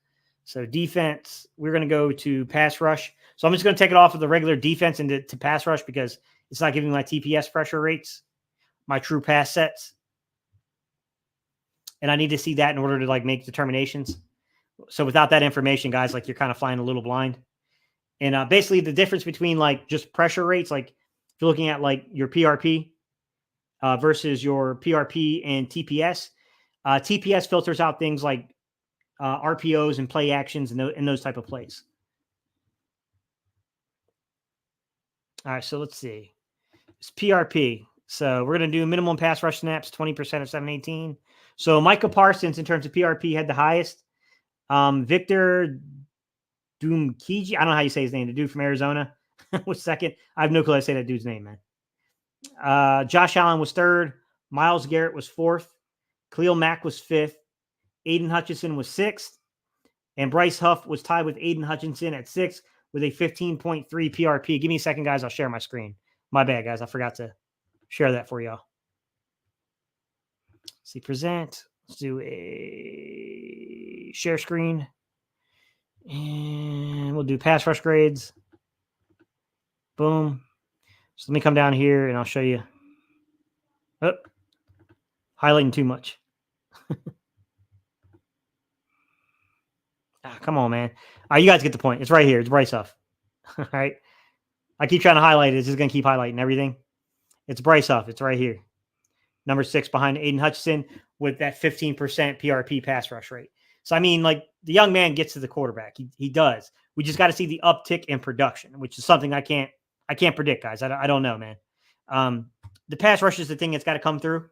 [SPEAKER 1] So defense, we're going to go to pass rush. So I'm just going to take it off of the regular defense and to pass rush because it's not giving my TPS pressure rates, my true pass sets. And I need to see that in order to make determinations. So without that information, guys, you're kind of flying a little blind. And basically the difference between just pressure rates, if you're looking at your PRP versus your PRP and TPS, TPS filters out things like RPOs and play actions and those type of plays. All right, so let's see. It's PRP. So we're going to do minimum pass rush snaps, 20% of 718. So Micah Parsons, in terms of PRP, had the highest. Victor Doomkiji, I don't know how you say his name, the dude from Arizona was second. I have no clue how to say that dude's name, man. Josh Allen was third. Myles Garrett was fourth. Khalil Mack was fifth. Aiden Hutchinson was sixth. And Bryce Huff was tied with Aiden Hutchinson at sixth with a 15.3 PRP. Give me a second, guys. I'll share my screen. My bad, guys. I forgot to share that for y'all. See, present. Let's do a share screen. And we'll do pass rush grades. Boom. So let me come down here and I'll show you. Oh, highlighting too much. Come on, man. You guys get the point. It's right here. It's Bryce Huff. All right. I keep trying to highlight it. It's just going to keep highlighting everything. It's Bryce Huff. It's right here. number 6 behind Aiden Hutchinson with that 15% PRP pass rush rate. So, I mean, like, the young man gets to the quarterback. He does. We just got to see the uptick in production, which is something I can't predict, guys. I don't know, man. The pass rush is the thing that's got to come through.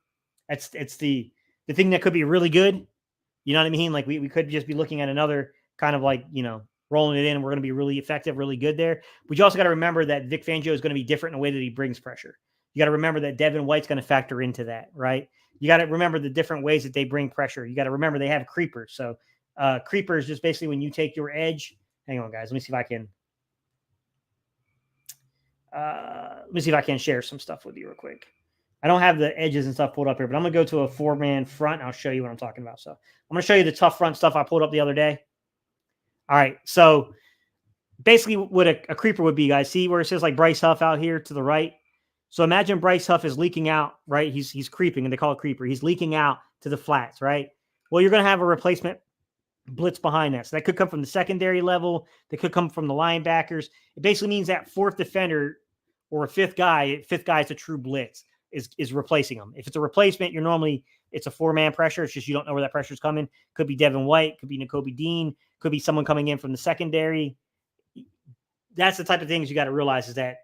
[SPEAKER 1] It's the thing that could be really good. You know what I mean? Like, we could just be looking at another kind of like, rolling it in, and we're going to be really effective, really good there. But you also got to remember that Vic Fangio is going to be different in the way that he brings pressure. You got to remember that Devin White's going to factor into that, right? You got to remember the different ways that they bring pressure. You got to remember they have creepers. So creeper is just basically when you take your edge. Hang on, guys. Let me see if I can share some stuff with you real quick. I don't have the edges and stuff pulled up here, but I'm going to go to a 4-man front. And I'll show you what I'm talking about. So I'm going to show you the tough front stuff I pulled up the other day. All right. So basically what a creeper would be, guys. See where it says like Bryce Huff out here to the right? So imagine Bryce Huff is leaking out, right? He's creeping, and they call it creeper. He's leaking out to the flats, right? Well, you're going to have a replacement blitz behind that. So that could come from the secondary level. That could come from the linebackers. It basically means that fourth defender or a fifth guy is a true blitz, is replacing them. If it's a replacement, it's a 4-man pressure. It's just you don't know where that pressure is coming. Could be Devin White, could be Nakobe Dean, could be someone coming in from the secondary. That's the type of things you got to realize, is that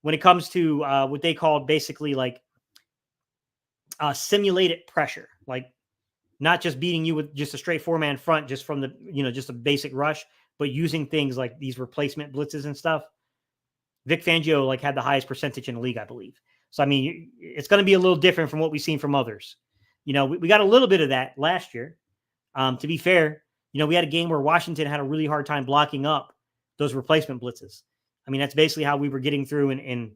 [SPEAKER 1] when it comes to what they call basically like simulated pressure, like not just beating you with just a straight 4-man front, just from the, just a basic rush, but using things like these replacement blitzes and stuff. Vic Fangio like had the highest percentage in the league, I believe. So, I mean, it's going to be a little different from what we've seen from others. We got a little bit of that last year. To be fair, we had a game where Washington had a really hard time blocking up those replacement blitzes. I mean, that's basically how we were getting through, and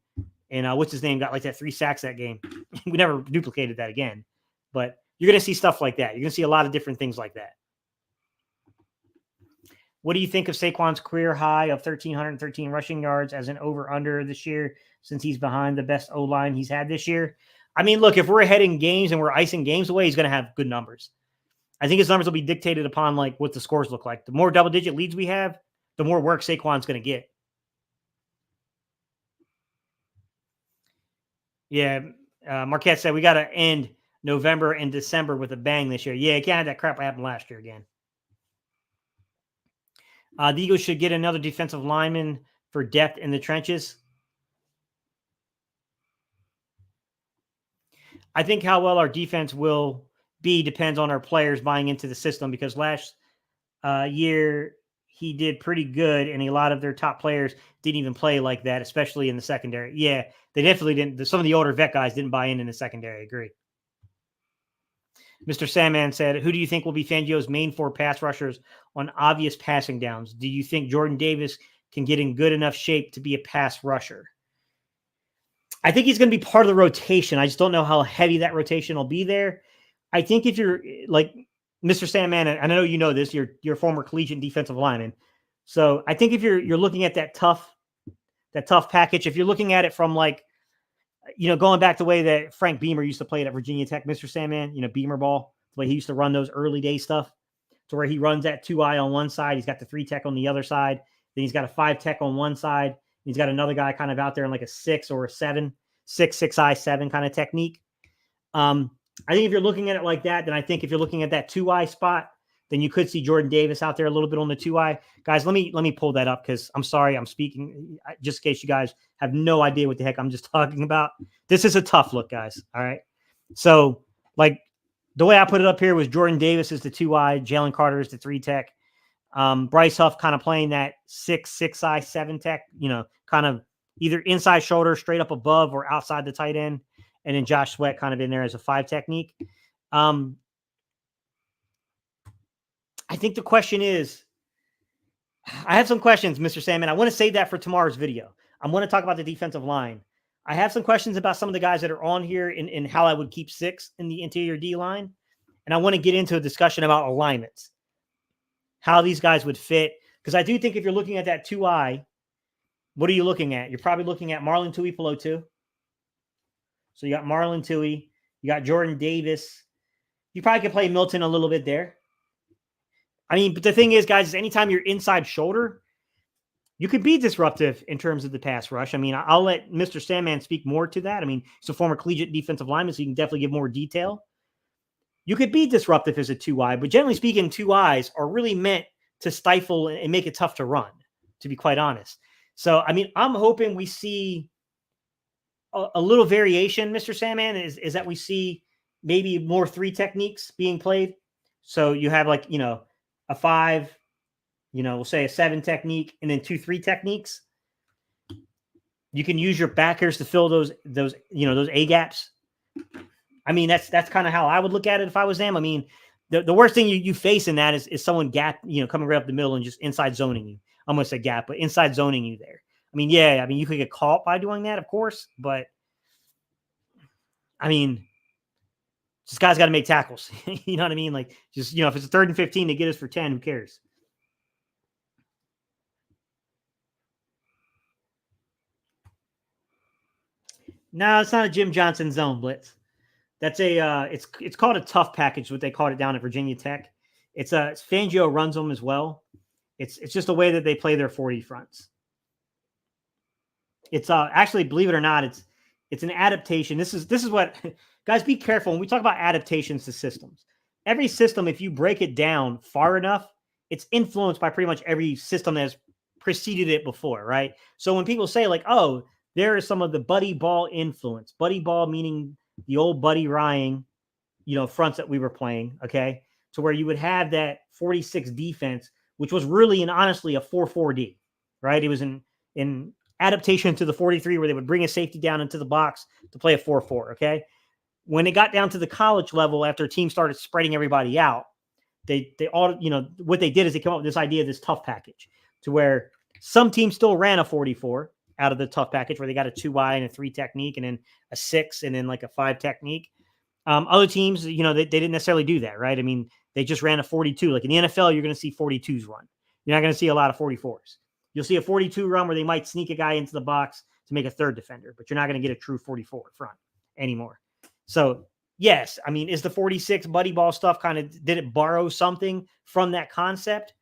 [SPEAKER 1] what's his name got like that 3 sacks that game. We never duplicated that again, but you're going to see stuff like that. You're going to see a lot of different things like that. What do you think of Saquon's career high of 1,313 rushing yards as an over-under this year, since he's behind the best O-line he's had this year? I mean, look, if we're ahead in games and we're icing games away, he's going to have good numbers. I think his numbers will be dictated upon like what the scores look like. The more double-digit leads we have, the more work Saquon's going to get. Yeah, Marquette said we got to end November and December with a bang this year. Yeah, you can't have that crap that happened last year again. The Eagles should get another defensive lineman for depth in the trenches. I think how well our defense will be depends on our players buying into the system, because last year he did pretty good, and a lot of their top players didn't even play like that, especially in the secondary. Yeah, they definitely didn't. Some of the older vet guys didn't buy in the secondary. I agree. Mr. Sandman said, who do you think will be Fangio's main 4 pass rushers on obvious passing downs? Do you think Jordan Davis can get in good enough shape to be a pass rusher? I think he's going to be part of the rotation. I just don't know how heavy that rotation will be there. I think if you're like Mr. Sandman, and I know you know this, you're a former collegiate defensive lineman. So I think if you're looking at that tough package, if you're looking at it from like, going back the way that Frank Beamer used to play it at Virginia Tech, Mr. Sandman, Beamer ball, the way he used to run those early day stuff, to where he runs that 2-eye on one side. He's got the 3 tech on the other side. Then he's got a 5 tech on one side. He's got another guy kind of out there in like a 6 or a 7, 6-eye 7 kind of technique. I think if you're looking at it like that, then I think if you're looking at that 2-eye spot, then you could see Jordan Davis out there a little bit on the 2-eye. Guys, let me pull that up, because I'm sorry, I'm speaking just in case you guys have no idea what the heck I'm just talking about. This is a tough look, guys. All right. So, like, the way I put it up here was Jordan Davis is the 2-eye, Jalen Carter is the 3 tech. Bryce Huff kind of playing that 6-eye 7 tech, kind of either inside shoulder, straight up above, or outside the tight end. And then Josh Sweat kind of in there as a 5 technique. I think the question is, I have some questions, Mr. Sandman. I want to save that for tomorrow's video. I want to talk about the defensive line. I have some questions about some of the guys that are on here and how I would keep 6 in the interior D line. And I want to get into a discussion about alignments, how these guys would fit. Because I do think if you're looking at that 2-eye, what are you looking at? You're probably looking at Marlon Tuipulotu. So you got Marlon Tui, you got Jordan Davis. You probably could play Milton a little bit there. I mean, but the thing is, guys, is anytime you're inside shoulder, You could be disruptive in terms of the pass rush. I mean, I'll let Mr. Sandman speak more to that. I mean, he's a former collegiate defensive lineman, so you can definitely give more detail. You could be disruptive as a 2-eye, but generally speaking, 2-eyes are really meant to stifle and make it tough to run, to be quite honest. So, I mean, I'm hoping we see a little variation, Mr. Sandman, is that we see maybe more 3 techniques being played. So you have like, a 5, we'll say a 7 technique and then 2-3 techniques. You can use your backers to fill those A gaps. I mean, that's kind of how I would look at it if I was them. I mean, the worst thing you face in that is someone gap, coming right up the middle and just inside zoning you. I'm going to say gap, but inside zoning you there. I mean, yeah, I mean, you could get caught by doing that, of course, but I mean, this guy's got to make tackles. You know what I mean? Like, just, if it's a 3rd and 15 to get us for 10, who cares? No, it's not a Jim Johnson zone blitz. That's it's called a tough package, what they called it down at Virginia Tech. It's Fangio runs them as well. It's just a way that they play their 40 fronts. It's actually, believe it or not, it's an adaptation. This is what guys, be careful when we talk about adaptations to systems. Every system, if you break it down far enough, it's influenced by pretty much every system that has preceded it before, right? So when people say like, oh, there is some of the Buddy Ball influence, Buddy Ball meaning the old Buddy Ryan, fronts that we were playing, okay? To where you would have that 46 defense, which was really and honestly a 4-4-D, right? It was in adaptation to the 43 where they would bring a safety down into the box to play a 4-4, okay? When it got down to the college level, after teams started spreading everybody out, they all, what they did is they came up with this idea of this tough package to where some teams still ran a 44 out of the tough package where they got a 2-eye and a 3 technique and then a 6 and then like a 5 technique. Other teams, they didn't necessarily do that, right? I mean, they just ran a 42. Like in the NFL, you're going to see 42s run. You're not going to see a lot of 44s. You'll see a 42 run where they might sneak a guy into the box to make a 3rd defender, but you're not going to get a true 44 front anymore. So, yes, I mean, is the 46 Buddy Ball stuff did it borrow something from that concept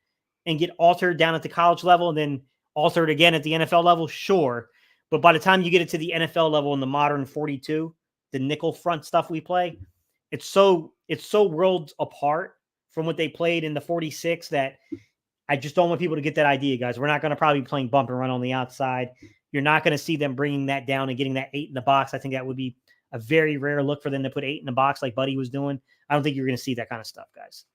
[SPEAKER 1] and get altered down at the college level and then altered again at the NFL level? Sure. But by the time you get it to the NFL level in the modern 42, the nickel front stuff we play, it's so worlds apart from what they played in the 46 that I just don't want people to get that idea, guys. We're not going to probably be playing bump and run on the outside. You're not going to see them bringing that down and getting that 8 in the box. I think that would be a very rare look for them to put 8 in the box like Buddy was doing. I don't think you're going to see that kind of stuff, guys.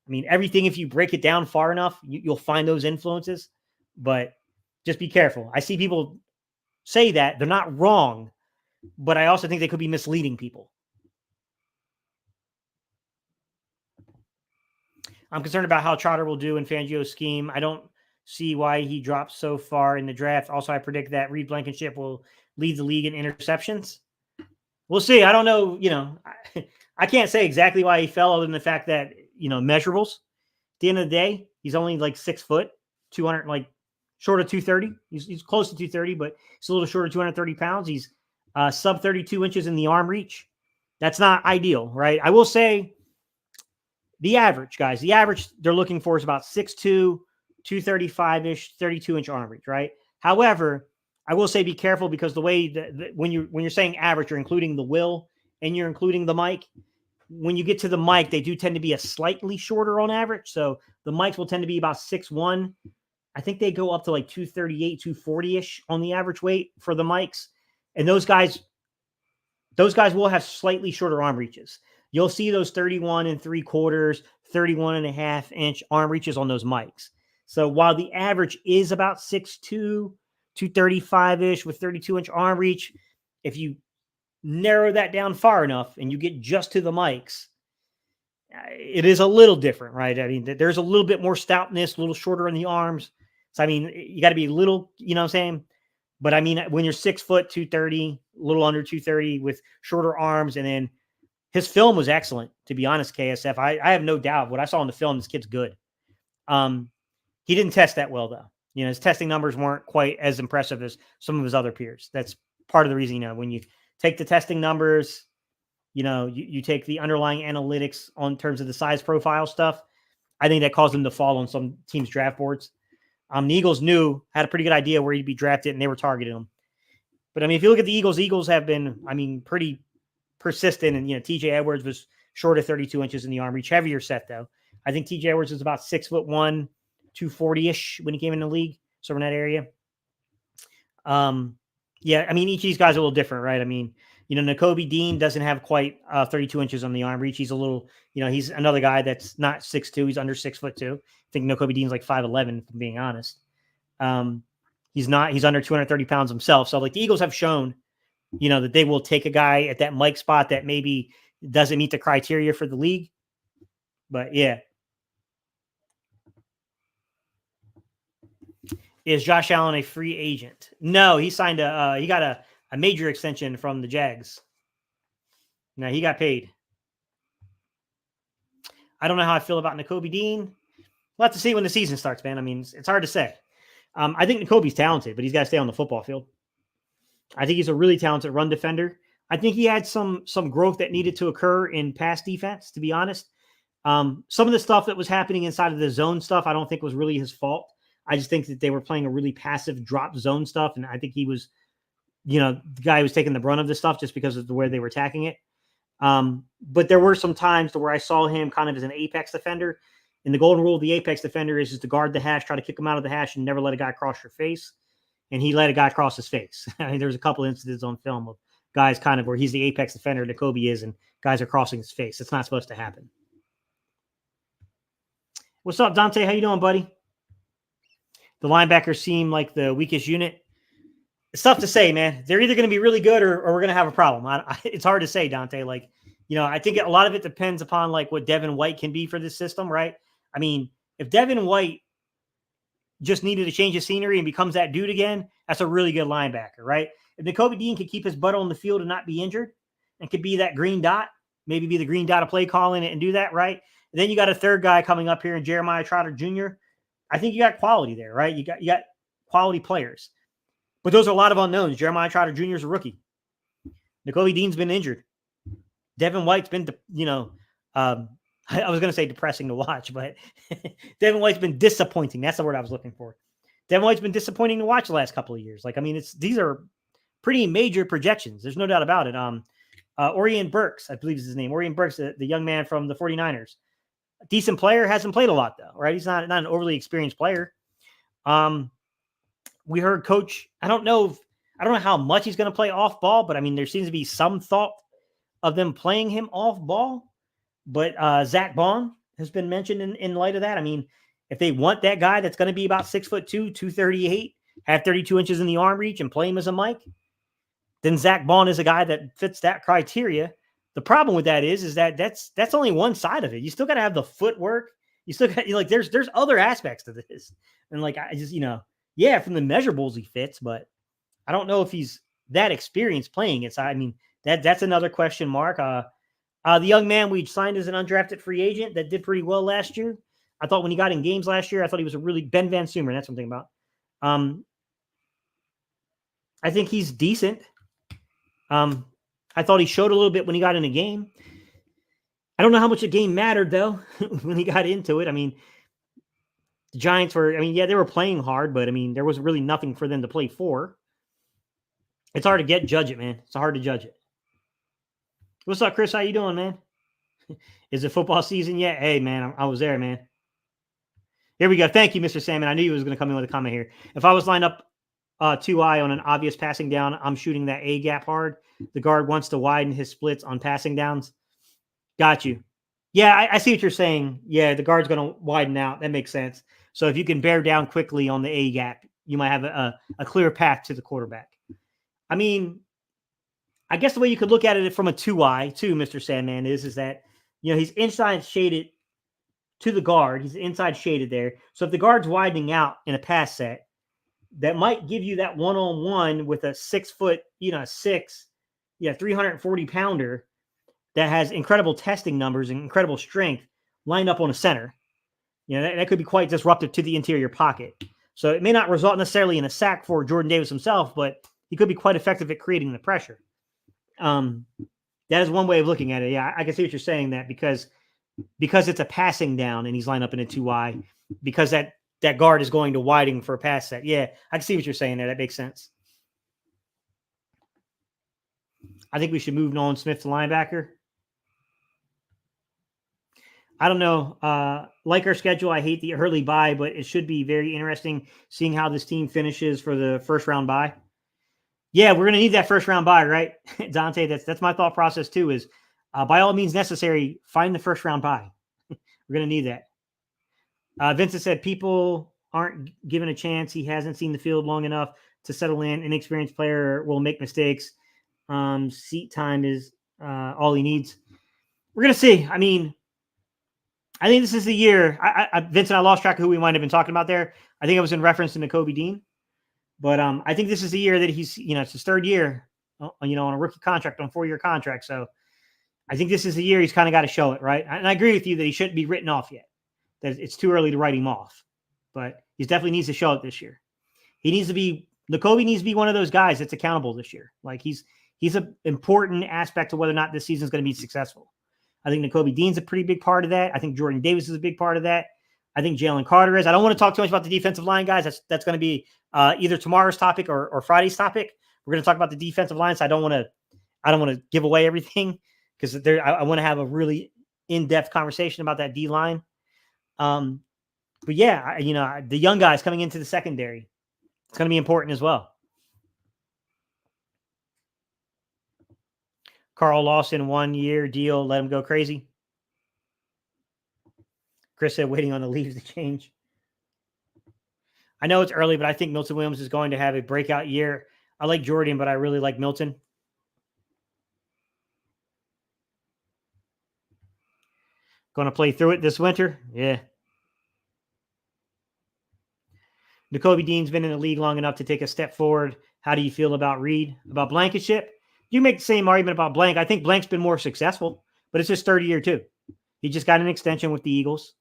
[SPEAKER 1] I mean, everything, if you break it down far enough, you'll find those influences, but just be careful. I see people say that. They're not wrong, but I also think they could be misleading people. I'm concerned about how Trotter will do in Fangio's scheme. I don't see why he dropped so far in the draft. Also, I predict that Reed Blankenship will lead the league in interceptions. We'll see. I don't know. I can't say exactly why he fell other than the fact that, measurables. At the end of the day, he's only like 6 foot, 200, like short of 230. He's close to 230, but he's a little short of 230 pounds. He's sub 32 inches in the arm reach. That's not ideal, right? I will say the average, guys, they're looking for is about 6'2", 235-ish, 32-inch arm reach, right? However, I will say be careful because the way that when you're saying average, you're including the will and you're including the mic. When you get to the mic, they do tend to be a slightly shorter on average. So the mics will tend to be about 6'1". I think they go up to like 238, 240-ish on the average weight for the mics. And those guys will have slightly shorter arm reaches. You'll see those 31 3/4, 31.5-inch arm reaches on those mics. So while the average is about 6'2", 235-ish with 32-inch arm reach, if you narrow that down far enough and you get just to the mics, it is a little different, right? I mean, there's a little bit more stoutness, a little shorter in the arms. So, I mean, you got to be a little, you know what I'm saying? But I mean, when you're 6 foot, 230, a little under 230 with shorter arms, and then his film was excellent, to be honest, KSF. I have no doubt. What I saw in the film, this kid's good. He didn't test that well, though. His testing numbers weren't quite as impressive as some of his other peers. That's part of the reason, when you take the testing numbers, you take the underlying analytics on terms of the size profile stuff. I think that caused him to fall on some teams' draft boards. The Eagles had a pretty good idea where he'd be drafted, and they were targeting him. But I mean, if you look at the Eagles have been, I mean, pretty persistent. And, TJ Edwards was short of 32 inches in the arm reach, heavier set though. I think TJ Edwards was about 6'1", 240-ish when he came in the league. So in that area. Yeah, I mean, each of these guys are a little different, right? I mean, Nakobe Dean doesn't have quite 32 inches on the arm reach. He's a little, he's another guy that's not 6'2". He's under 6'2". I think Nakobe Dean's like 5'11", if I'm being honest. He's under 230 pounds himself. So like the Eagles have shown, that they will take a guy at that Mike spot that maybe doesn't meet the criteria for the league. But yeah. Is Josh Allen a free agent? No, he signed he got a major extension from the Jags. No, he got paid. I don't know how I feel about Nakobe Dean. We'll have to see when the season starts, man. I mean, it's hard to say. I think Nakobe's talented, but he's got to stay on the football field. I think he's a really talented run defender. I think he had some growth that needed to occur in pass defense, to be honest. Some of the stuff that was happening inside of the zone stuff, I don't think was really his fault. I just think that they were playing a really passive drop zone stuff. And I think he was, the guy who was taking the brunt of this stuff just because of the way they were attacking it. But there were some times where I saw him kind of as an apex defender. And the golden rule of the apex defender is to guard the hash, try to kick him out of the hash, and never let a guy cross your face. And he let a guy cross his face. I mean, there's a couple incidents on film of guys kind of where he's the apex defender, Nakobe is, and guys are crossing his face. It's not supposed to happen. What's up, Dante? How you doing, buddy? The linebackers seem like the weakest unit. It's tough to say, man. They're either going to be really good or we're going to have a problem. It's hard to say, Dante. Like, I think a lot of it depends upon like what Devin White can be for this system, right? I mean, if Devin White just needed to change his scenery and becomes that dude again, that's a really good linebacker, right? If Nakobe Dean could keep his butt on the field and not be injured and could be that green dot, maybe be the green dot of play calling it and do that, right? And then you got a third guy coming up here in Jeremiah Trotter Jr. I think you got quality there, right? You got quality players. But those are a lot of unknowns. Jeremiah Trotter Jr. is a rookie. Nakobe Dean's been injured. Devin White's been, I was going to say depressing to watch, but Devin White's been disappointing. That's the word I was looking for. Devin White's been disappointing to watch the last couple of years. Like, I mean, these are pretty major projections. There's no doubt about it. Orion Burks, I believe is his name. Orion Burks, the young man from the 49ers. Decent player, hasn't played a lot though, right? He's not an overly experienced player. We heard coach, I don't know how much he's going to play off ball, but I mean, there seems to be some thought of them playing him off ball. But Zach Bond has been mentioned in light of that. I mean, if they want that guy that's going to be about 6'2", 238, have 32 inches in the arm reach and play him as a Mike, then Zach Bond is a guy that fits that criteria. The problem with that is that that's only one side of it. You still got to have the footwork. You still got there's other aspects to this. And like, I just, yeah, from the measurables he fits, but I don't know if he's that experienced playing it. So, I mean, that's another question mark. The young man we signed as an undrafted free agent that did pretty well last year. I thought when he got in games last year, I thought he was a really Ben Van Sumer. That's something about. I think he's decent. I thought he showed a little bit when he got in a game. I don't know how much a game mattered though when he got into it. I mean, the Giants they were playing hard, but I mean, there was really nothing for them to play for. It's hard to judge it, man. It's hard to judge it. What's up, Chris? How you doing, man? Is it football season yet? Hey, man, I was there, man. Here we go. Thank you, Mr. Salmon. I knew he was going to come in with a comment here. If I was lined up 2-eye on an obvious passing down, I'm shooting that A gap hard. The guard wants to widen his splits on passing downs. Got you. Yeah, I see what you're saying. Yeah, the guard's going to widen out. That makes sense. So if you can bear down quickly on the A gap, you might have a clear path to the quarterback. I mean, I guess the way you could look at it from a 2-eye too, Mr. Sandman, is that, he's inside shaded to the guard. He's inside shaded there. So if the guard's widening out in a pass set, that might give you that one-on-one with a 6 foot, 340 pounder that has incredible testing numbers and incredible strength lined up on a center. That could be quite disruptive to the interior pocket. So it may not result necessarily in a sack for Jordan Davis himself, but he could be quite effective at creating the pressure. That is one way of looking at it. Yeah, I can see what you're saying, that because it's a passing down and he's lined up in a 2-eye, because that that guard is going to widen for a pass set. Yeah, I can see what you're saying there. That makes sense. I think we should move Nolan Smith to linebacker. I don't know. Like our schedule, I hate the early bye, but it should be very interesting seeing how this team finishes for the first round bye. Yeah, we're gonna need that first round bye, right, Dante? That's my thought process too. Is by all means necessary, find the first round bye. We're gonna need that. Vincent said people aren't given a chance. He hasn't seen the field long enough to settle in. An experienced player will make mistakes. Seat time is all he needs. We're gonna see. I mean, I think this is the year. Vincent, I lost track of who we might have been talking about there. I think it was in reference to Nakobe Dean, but I think this is the year that he's, it's his third year, on a rookie contract, on a 4-year contract. So I think this is the year he's kind of got to show it, right? And I agree with you that he shouldn't be written off yet. That it's too early to write him off, but he definitely needs to show it this year. Nakobe needs to be one of those guys that's accountable this year. Like he's an important aspect to whether or not this season is going to be successful. I think Nakobe Dean's a pretty big part of that. I think Jordan Davis is a big part of that. I think Jalen Carter is. I don't want to talk too much about the defensive line, guys. That's going to be either tomorrow's topic or Friday's topic. We're going to talk about the defensive line. So I don't want to give away everything because I want to have a really in-depth conversation about that D line. But yeah, the young guys coming into the secondary, it's going to be important as well. Carl Lawson, 1-year deal. Let him go crazy. Chris said waiting on the leaves to change. I know it's early, but I think Milton Williams is going to have a breakout year. I like Jordan, but I really like Milton. Going to play through it this winter? Yeah. Nakobe Dean's been in the league long enough to take a step forward. How do you feel about Reed? About Blankenship? You make the same argument about Blank. I think Blank's been more successful, but it's his third year too. He just got an extension with the Eagles.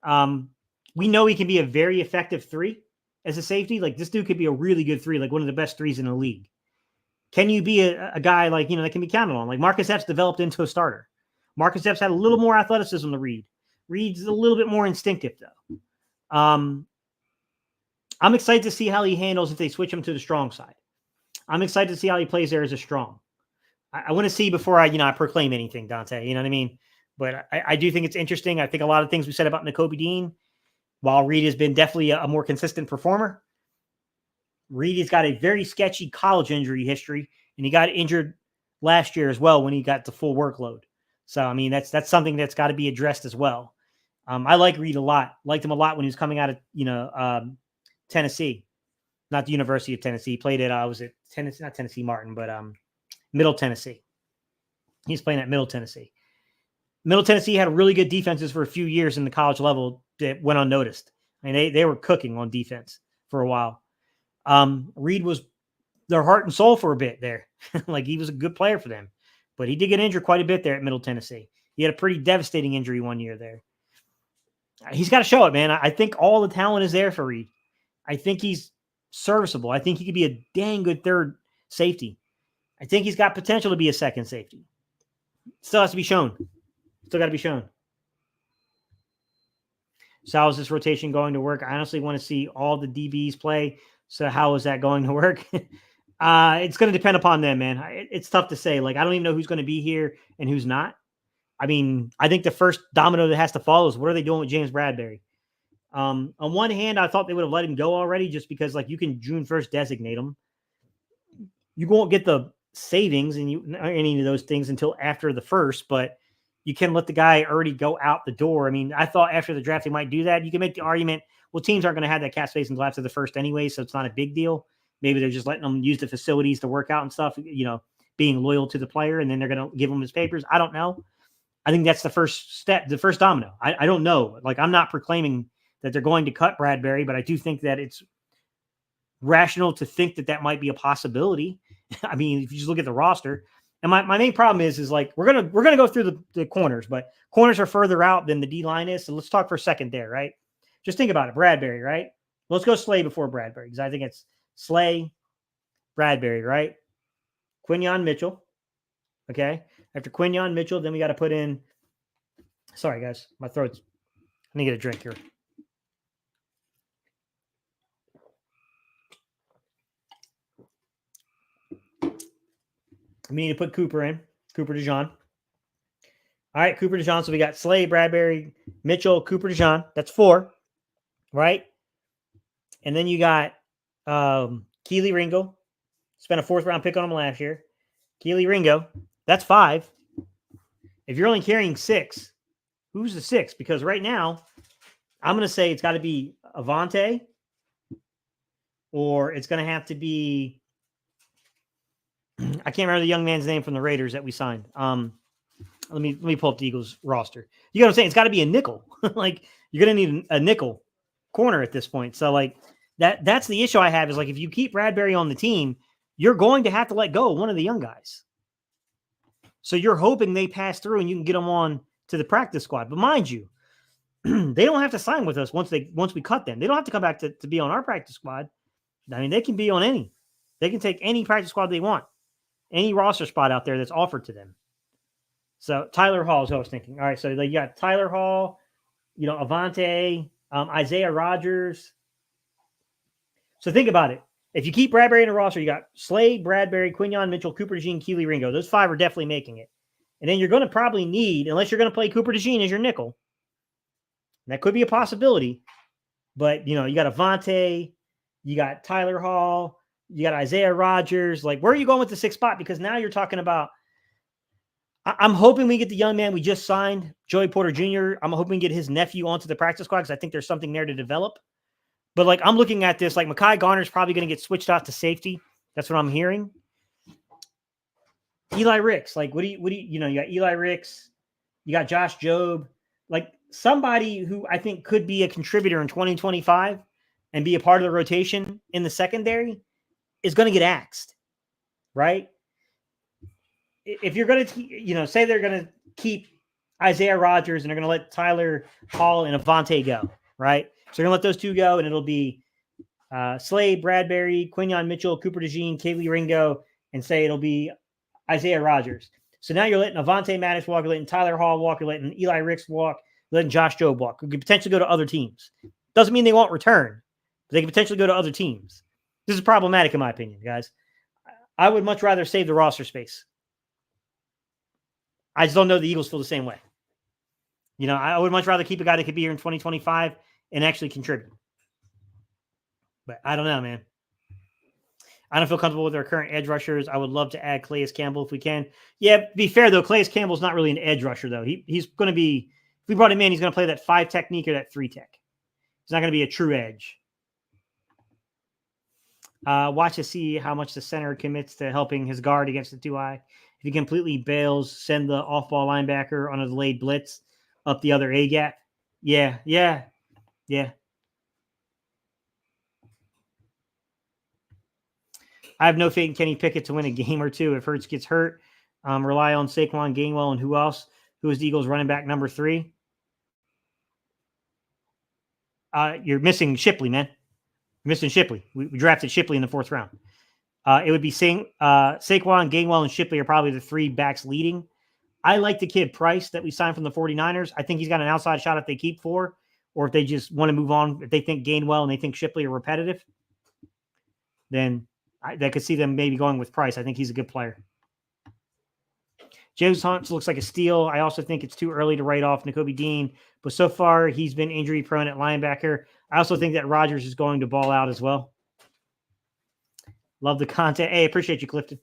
[SPEAKER 1] We know he can be a very effective 3 as a safety. Like this dude could be a really good 3, like one of the best 3s in the league. Can you be a guy like, that can be counted on? Like Marcus Epps developed into a starter. Marcus Epps had a little more athleticism than Reed. Reed's a little bit more instinctive though. I'm excited to see how he handles if they switch him to the strong side. I'm excited to see how he plays there as a strong. I want to see before I proclaim anything, Dante. You know what I mean? But I do think it's interesting. I think a lot of things we said about Nakobe Dean, while Reed has been definitely a more consistent performer, Reed has got a very sketchy college injury history, and he got injured last year as well when he got the full workload. So, I mean, that's something that's got to be addressed as well. I like Reed a lot. Liked him a lot when he was coming out of, Tennessee, not the University of Tennessee. He played at, was it Tennessee, not Tennessee Martin, but Middle Tennessee. He's playing at Middle Tennessee. Middle Tennessee had really good defenses for a few years in the college level that went unnoticed. I mean, they were cooking on defense for a while. Reed was their heart and soul for a bit there. Like he was a good player for them, but he did get injured quite a bit there at Middle Tennessee. He had a pretty devastating injury one year there. He's got to show it, man. I think all the talent is there for Reed. I think he's serviceable. I think he could be a dang good third safety. I think he's got potential to be a second safety. Still has to be shown. Still got to be shown. So how is this rotation going to work? I honestly want to see all the DBs play. So how is that going to work? It's going to depend upon them, man. It's tough to say. Like, I don't even know who's going to be here and who's not. I mean, I think the first domino that has to fall is what are they doing with James Bradberry? On one hand, I thought they would have let him go already just because, like, you can June 1st designate him. You won't get the savings and any of those things until after the 1st, but you can let the guy already go out the door. I mean, I thought after the draft they might do that. You can make the argument, well, teams aren't going to have that cap space until after the 1st anyway, so it's not a big deal. Maybe they're just letting them use the facilities to work out and stuff, being loyal to the player, and then they're going to give him his papers. I don't know. I think that's the first step, the first domino. I don't know. Like, I'm not proclaiming that they're going to cut Bradberry, but I do think that it's rational to think that that might be a possibility. I mean, if you just look at the roster, and my main problem is like we're gonna go through the corners, but corners are further out than the D line is. So let's talk for a second there, right? Just think about it, Bradberry, right? Let's go Slay before Bradberry because I think it's Slay, Bradberry, right? Quinyon Mitchell, okay. After Quinyon Mitchell, then we got to put in. Sorry, guys, my throat's. I need to get a drink here. We need to put Cooper in. Cooper DeJean. All right, Cooper DeJean. So we got Slade, Bradbury, Mitchell, Cooper DeJean. That's 4, right? And then you got Kelee Ringo. Spent a 4th round pick on him last year. Kelee Ringo. That's 5. If you're only carrying 6, who's the 6? Because right now, I'm going to say it's got to be Avonte, or it's going to have to be, I can't remember the young man's name from the Raiders that we signed. Let me pull up the Eagles roster. You know what I'm saying? It's got to be a nickel. Like, you're going to need a nickel corner at this point. So like that's the issue I have, is like, if you keep Bradbury on the team, you're going to have to let go of one of the young guys. So you're hoping they pass through and you can get them on to the practice squad. But mind you, they don't have to sign with us once we cut them. They don't have to come back to be on our practice squad. I mean, they can be on any. They can take any practice squad they want, any roster spot out there that's offered to them. So Tyler Hall is what I was thinking. All right, so you got Tyler Hall, Avonte, Isaiah Rodgers. So think about it. If you keep Bradbury in the roster, you got Slade, Bradbury, Quinyon Mitchell, Cooper DeJean, Kelee Ringo. Those 5 are definitely making it. And then you're going to probably need, unless you're going to play Cooper DeJean as your nickel, that could be a possibility. But, you got Avonte, you got Tyler Hall, you got Isaiah Rodgers. Like, where are you going with the 6th spot? Because now you're talking about, I'm hoping we get the young man we just signed, Joey Porter Jr. I'm hoping we get his nephew onto the practice squad, because I think there's something there to develop. But like, I'm looking at this, like, Mekhi Garner's probably going to get switched out to safety. That's what I'm hearing. Eli Ricks, like, what do you got Eli Ricks, you got Josh Jobe, like somebody who I think could be a contributor in 2025 and be a part of the rotation in the secondary is going to get axed, right? If you're going to, say they're going to keep Isaiah Rodgers and they're going to let Tyler Hall and Avonte go, right? So they're going to let those 2 go, and it'll be Slade, Bradbury, Quinyon Mitchell, Cooper DeJean, Kelee Ringo, and say it'll be Isaiah Rodgers. So now you're letting Avonte Maddox walk, you're letting Tyler Hall walk, you're letting Eli Ricks walk, you're letting Josh Jobe walk. Could potentially go to other teams. Doesn't mean they won't return, but they could potentially go to other teams. This is problematic in my opinion, guys. I would much rather save the roster space. I just don't know the Eagles feel the same way. I would much rather keep a guy that could be here in 2025 and actually contribute. But I don't know, man. I don't feel comfortable with our current edge rushers. I would love to add Calais Campbell if we can. Yeah, to be fair, though, Calais Campbell's not really an edge rusher, though. He's going to be, if we brought him in, he's going to play that 5 technique or that 3 tech. He's not going to be a true edge. Watch to see how much the center commits to helping his guard against the 2-eye. If he completely bails, send the off-ball linebacker on a delayed blitz up the other A-gap. Yeah. I have no faith in Kenny Pickett to win a game or 2. If Hurts gets hurt, rely on Saquon, Gainwell, and who else? Who is the Eagles running back number 3? You're missing Shipley, man. You're missing Shipley. We drafted Shipley in the 4th round. It would be Saquon, Gainwell, and Shipley are probably the 3 backs leading. I like the kid Price that we signed from the 49ers. I think he's got an outside shot if they keep 4, or if they just want to move on. If they think Gainwell and they think Shipley are repetitive, then I could see them maybe going with Price. I think he's a good player. James Hunt looks like a steal. I also think it's too early to write off Nakobe Dean, but so far he's been injury prone at linebacker. I also think that Rodgers is going to ball out as well. Love the content. Hey, appreciate you, Clifton.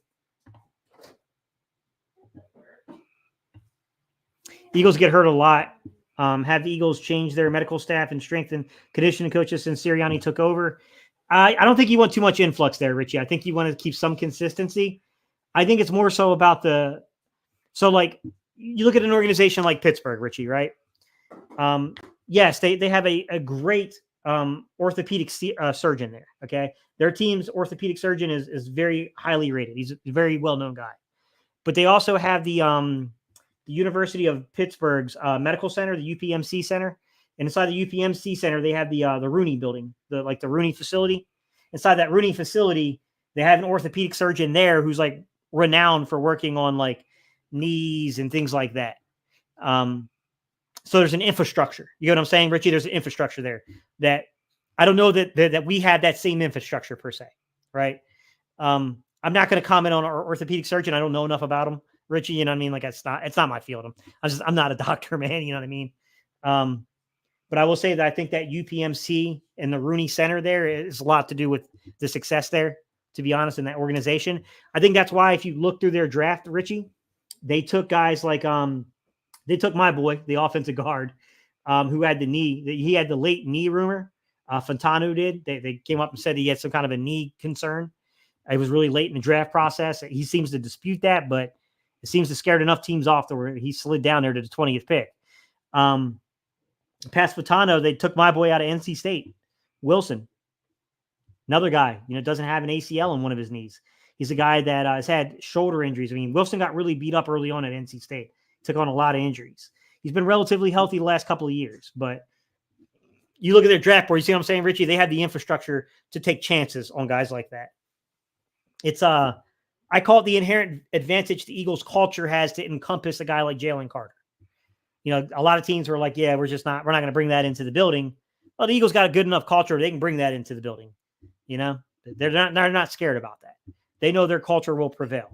[SPEAKER 1] Eagles get hurt a lot. Have the Eagles change their medical staff and strengthen conditioning coaches since Sirianni took over? I don't think you want too much influx there, Richie. I think you want to keep some consistency. I think it's more so about so like you look at an organization like Pittsburgh, Richie, right? Yes, they have a great orthopedic surgeon there. Okay. Their team's orthopedic surgeon is very highly rated. He's a very well-known guy, but they also have the University of Pittsburgh's medical center, the UPMC center. And inside the UPMC center, they have the Rooney building, the Rooney facility. Inside that Rooney facility, they have an orthopedic surgeon there who's like renowned for working on like knees and things like that. So there's an infrastructure. You know what I'm saying, Richie? There's an infrastructure there that I don't know that we have that same infrastructure per se, right? I I'm not going to comment on our orthopedic surgeon. I don't know enough about him, Richie. You know what I mean? Like it's not my field. I'm not a doctor, man. You know what I mean? But I will say that I think that UPMC and the Rooney Center there is a lot to do with the success there, to be honest, in that organization. I think that's why if you look through their draft, Richie, they took guys like they took my boy, the offensive guard, who had the knee. He had the late knee rumor. Fontano did. They came up and said he had some kind of a knee concern. It was really late in the draft process. He seems to dispute that, but it seems to scared enough teams off to where he slid down there to the 20th pick. Past Fontano, they took my boy out of NC State, Wilson. Another guy, doesn't have an ACL in one of his knees. He's a guy that has had shoulder injuries. I mean, Wilson got really beat up early on at NC State. Took on a lot of injuries. He's been relatively healthy the last couple of years, but you look at their draft board, you see what I'm saying, Richie? They have the infrastructure to take chances on guys like that. It's I call it the inherent advantage the Eagles culture has to encompass a guy like Jalen Carter. A lot of teams were like, yeah, we're not going to bring that into the building. Well, the Eagles got a good enough culture. They can bring that into the building. They're not scared about that. They know their culture will prevail.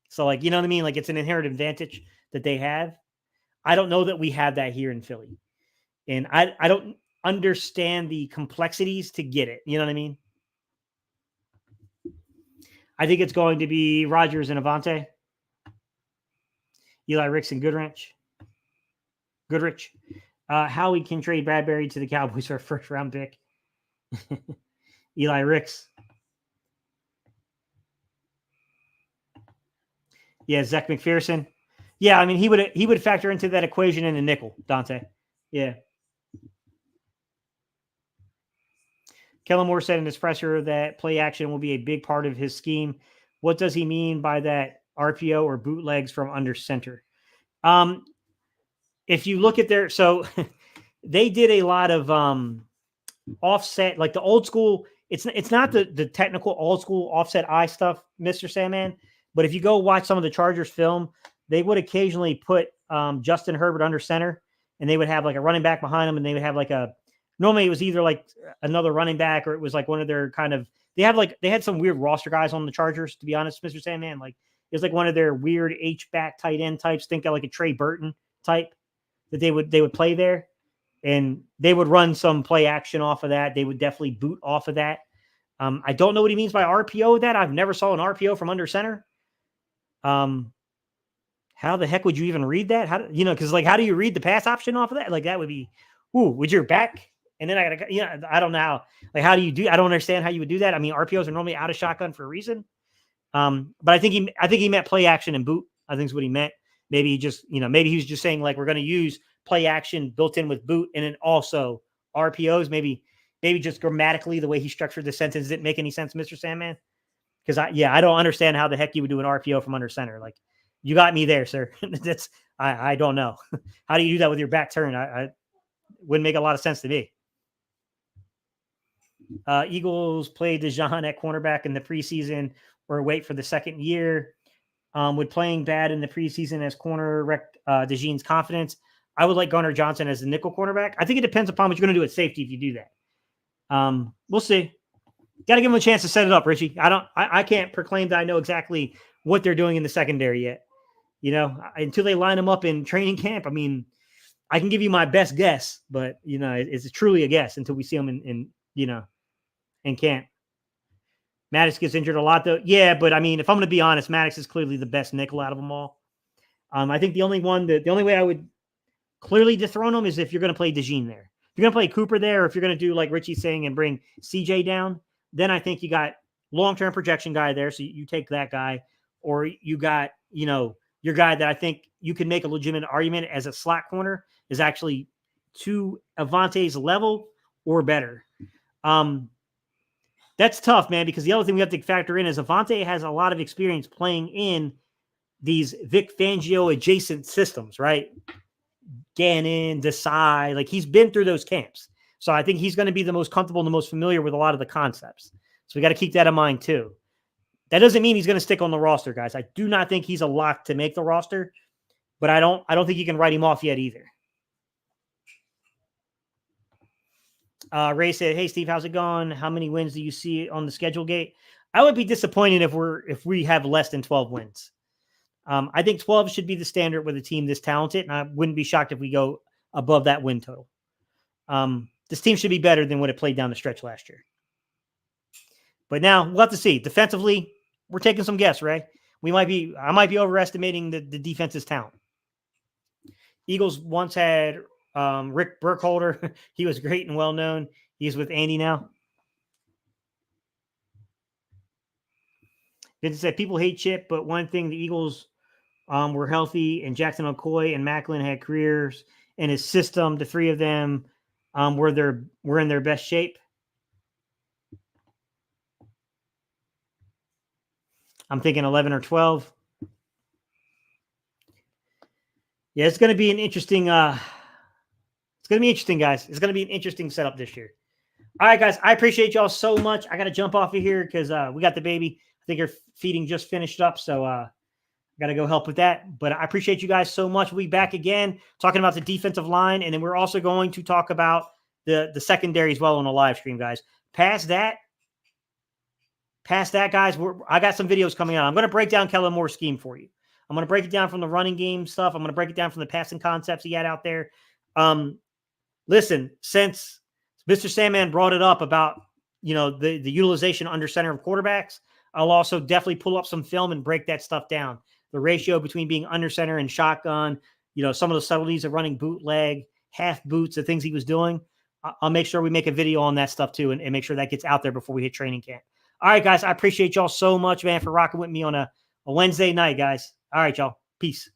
[SPEAKER 1] So like, you know what I mean? Like it's an inherent advantage that they have. I don't know that we have that here in Philly. And I don't understand the complexities to get it. You know what I mean? I think it's going to be Rodgers and Avante. Eli Ricks and Goodrich. Howie can trade Bradbury to the Cowboys for a first-round pick. Eli Ricks. Yeah, Zach McPherson. Yeah, I mean he would factor into that equation in the nickel, Dante. Yeah. Kellen Moore said in his presser that play action will be a big part of his scheme. What does he mean by that? RPO or bootlegs from under center? If you look at so they did a lot of offset, like the old school. It's not the technical old school offset eye stuff, Mr. Sandman. But if you go watch some of the Chargers film, they would occasionally put Justin Herbert under center, and they would have like a running back behind him, and they would have like normally it was either like another running back or it was like one of their kind of, they had some weird roster guys on the Chargers, to be honest, Mr. Sandman. Like it was like one of their weird H-back tight end types. Think of like a Trey Burton type that they would play there, and they would run some play action off of that. They would definitely boot off of that. I don't know what he means by RPO with that. I've never saw an RPO from under center. How the heck would you even read that? Because like, how do you read the pass option off of that? Like that would be, would your back? And then I don't know. Like, how do you do? I don't understand how you would do that. I mean, RPOs are normally out of shotgun for a reason. But I think he meant play action and boot. I think is what he meant. Maybe he just, maybe he was just saying like, we're going to use play action built in with boot and then also RPOs. Maybe just grammatically the way he structured the sentence didn't make any sense, Mr. Sandman. Because I don't understand how the heck you would do an RPO from under center. Like, you got me there, sir. I don't know. How do you do that with your back turn? I wouldn't make a lot of sense to me. Eagles play DeJean at cornerback in the preseason or wait for the second year. Would playing bad in the preseason as corner wreck DeJean's confidence? I would like Gunnar Johnson as the nickel cornerback. I think it depends upon what you're going to do at safety if you do that. We'll see. Got to give him a chance to set it up, Richie. I can't proclaim that I know exactly what they're doing in the secondary yet. Until they line them up in training camp. I mean, I can give you my best guess, but it's truly a guess until we see them in camp. Maddox gets injured a lot though. Yeah, but I mean, if I'm going to be honest, Maddox is clearly the best nickel out of them all. I think the only way I would clearly dethrone him is if you're going to play DeJean there. If you're going to play Cooper there, or if you're going to do like Richie's saying and bring CJ down, then I think you got long-term projection guy there. So you take that guy, or you got, your guy that I think you can make a legitimate argument as a slot corner is actually to Avante's level or better. That's tough, man, because the other thing we have to factor in is Avante has a lot of experience playing in these Vic Fangio adjacent systems, right? Gannon, Desai, like he's been through those camps. So I think he's going to be the most comfortable and the most familiar with a lot of the concepts. So we got to keep that in mind too. That doesn't mean he's going to stick on the roster, guys. I do not think he's a lock to make the roster, but I don't think you can write him off yet either. Ray said, "Hey Steve, how's it going? How many wins do you see on the schedule gate?" I would be disappointed if we have less than 12 wins. I think 12 should be the standard with a team this talented, and I wouldn't be shocked if we go above that win total. This team should be better than what it played down the stretch last year. But now we'll have to see. Defensively, we're taking some guess, Ray. I might be overestimating the defense's talent. Eagles once had Rick Burkholder. He was great and well known. He's with Andy now. Vincent said people hate Chip, but one thing the Eagles were healthy, and Jackson Okoye and Macklin had careers in his system. The three of them were in their best shape. I'm thinking 11 or 12. Yeah, it's going to be an interesting. It's going to be interesting, guys. It's going to be an interesting setup this year. All right, guys. I appreciate y'all so much. I got to jump off of here because we got the baby. I think her feeding just finished up, so got to go help with that. But I appreciate you guys so much. We'll be back again talking about the defensive line, and then we're also going to talk about the secondary as well on a live stream, guys. Past that, guys, I got some videos coming out. I'm going to break down Kellen Moore's scheme for you. I'm going to break it down from the running game stuff. I'm going to break it down from the passing concepts he had out there. Listen, since Mr. Sandman brought it up about, the utilization under center of quarterbacks, I'll also definitely pull up some film and break that stuff down. The ratio between being under center and shotgun, some of the subtleties of running bootleg, half boots, the things he was doing. I'll make sure we make a video on that stuff too and make sure that gets out there before we hit training camp. All right, guys, I appreciate y'all so much, man, for rocking with me on a Wednesday night, guys. All right, y'all. Peace.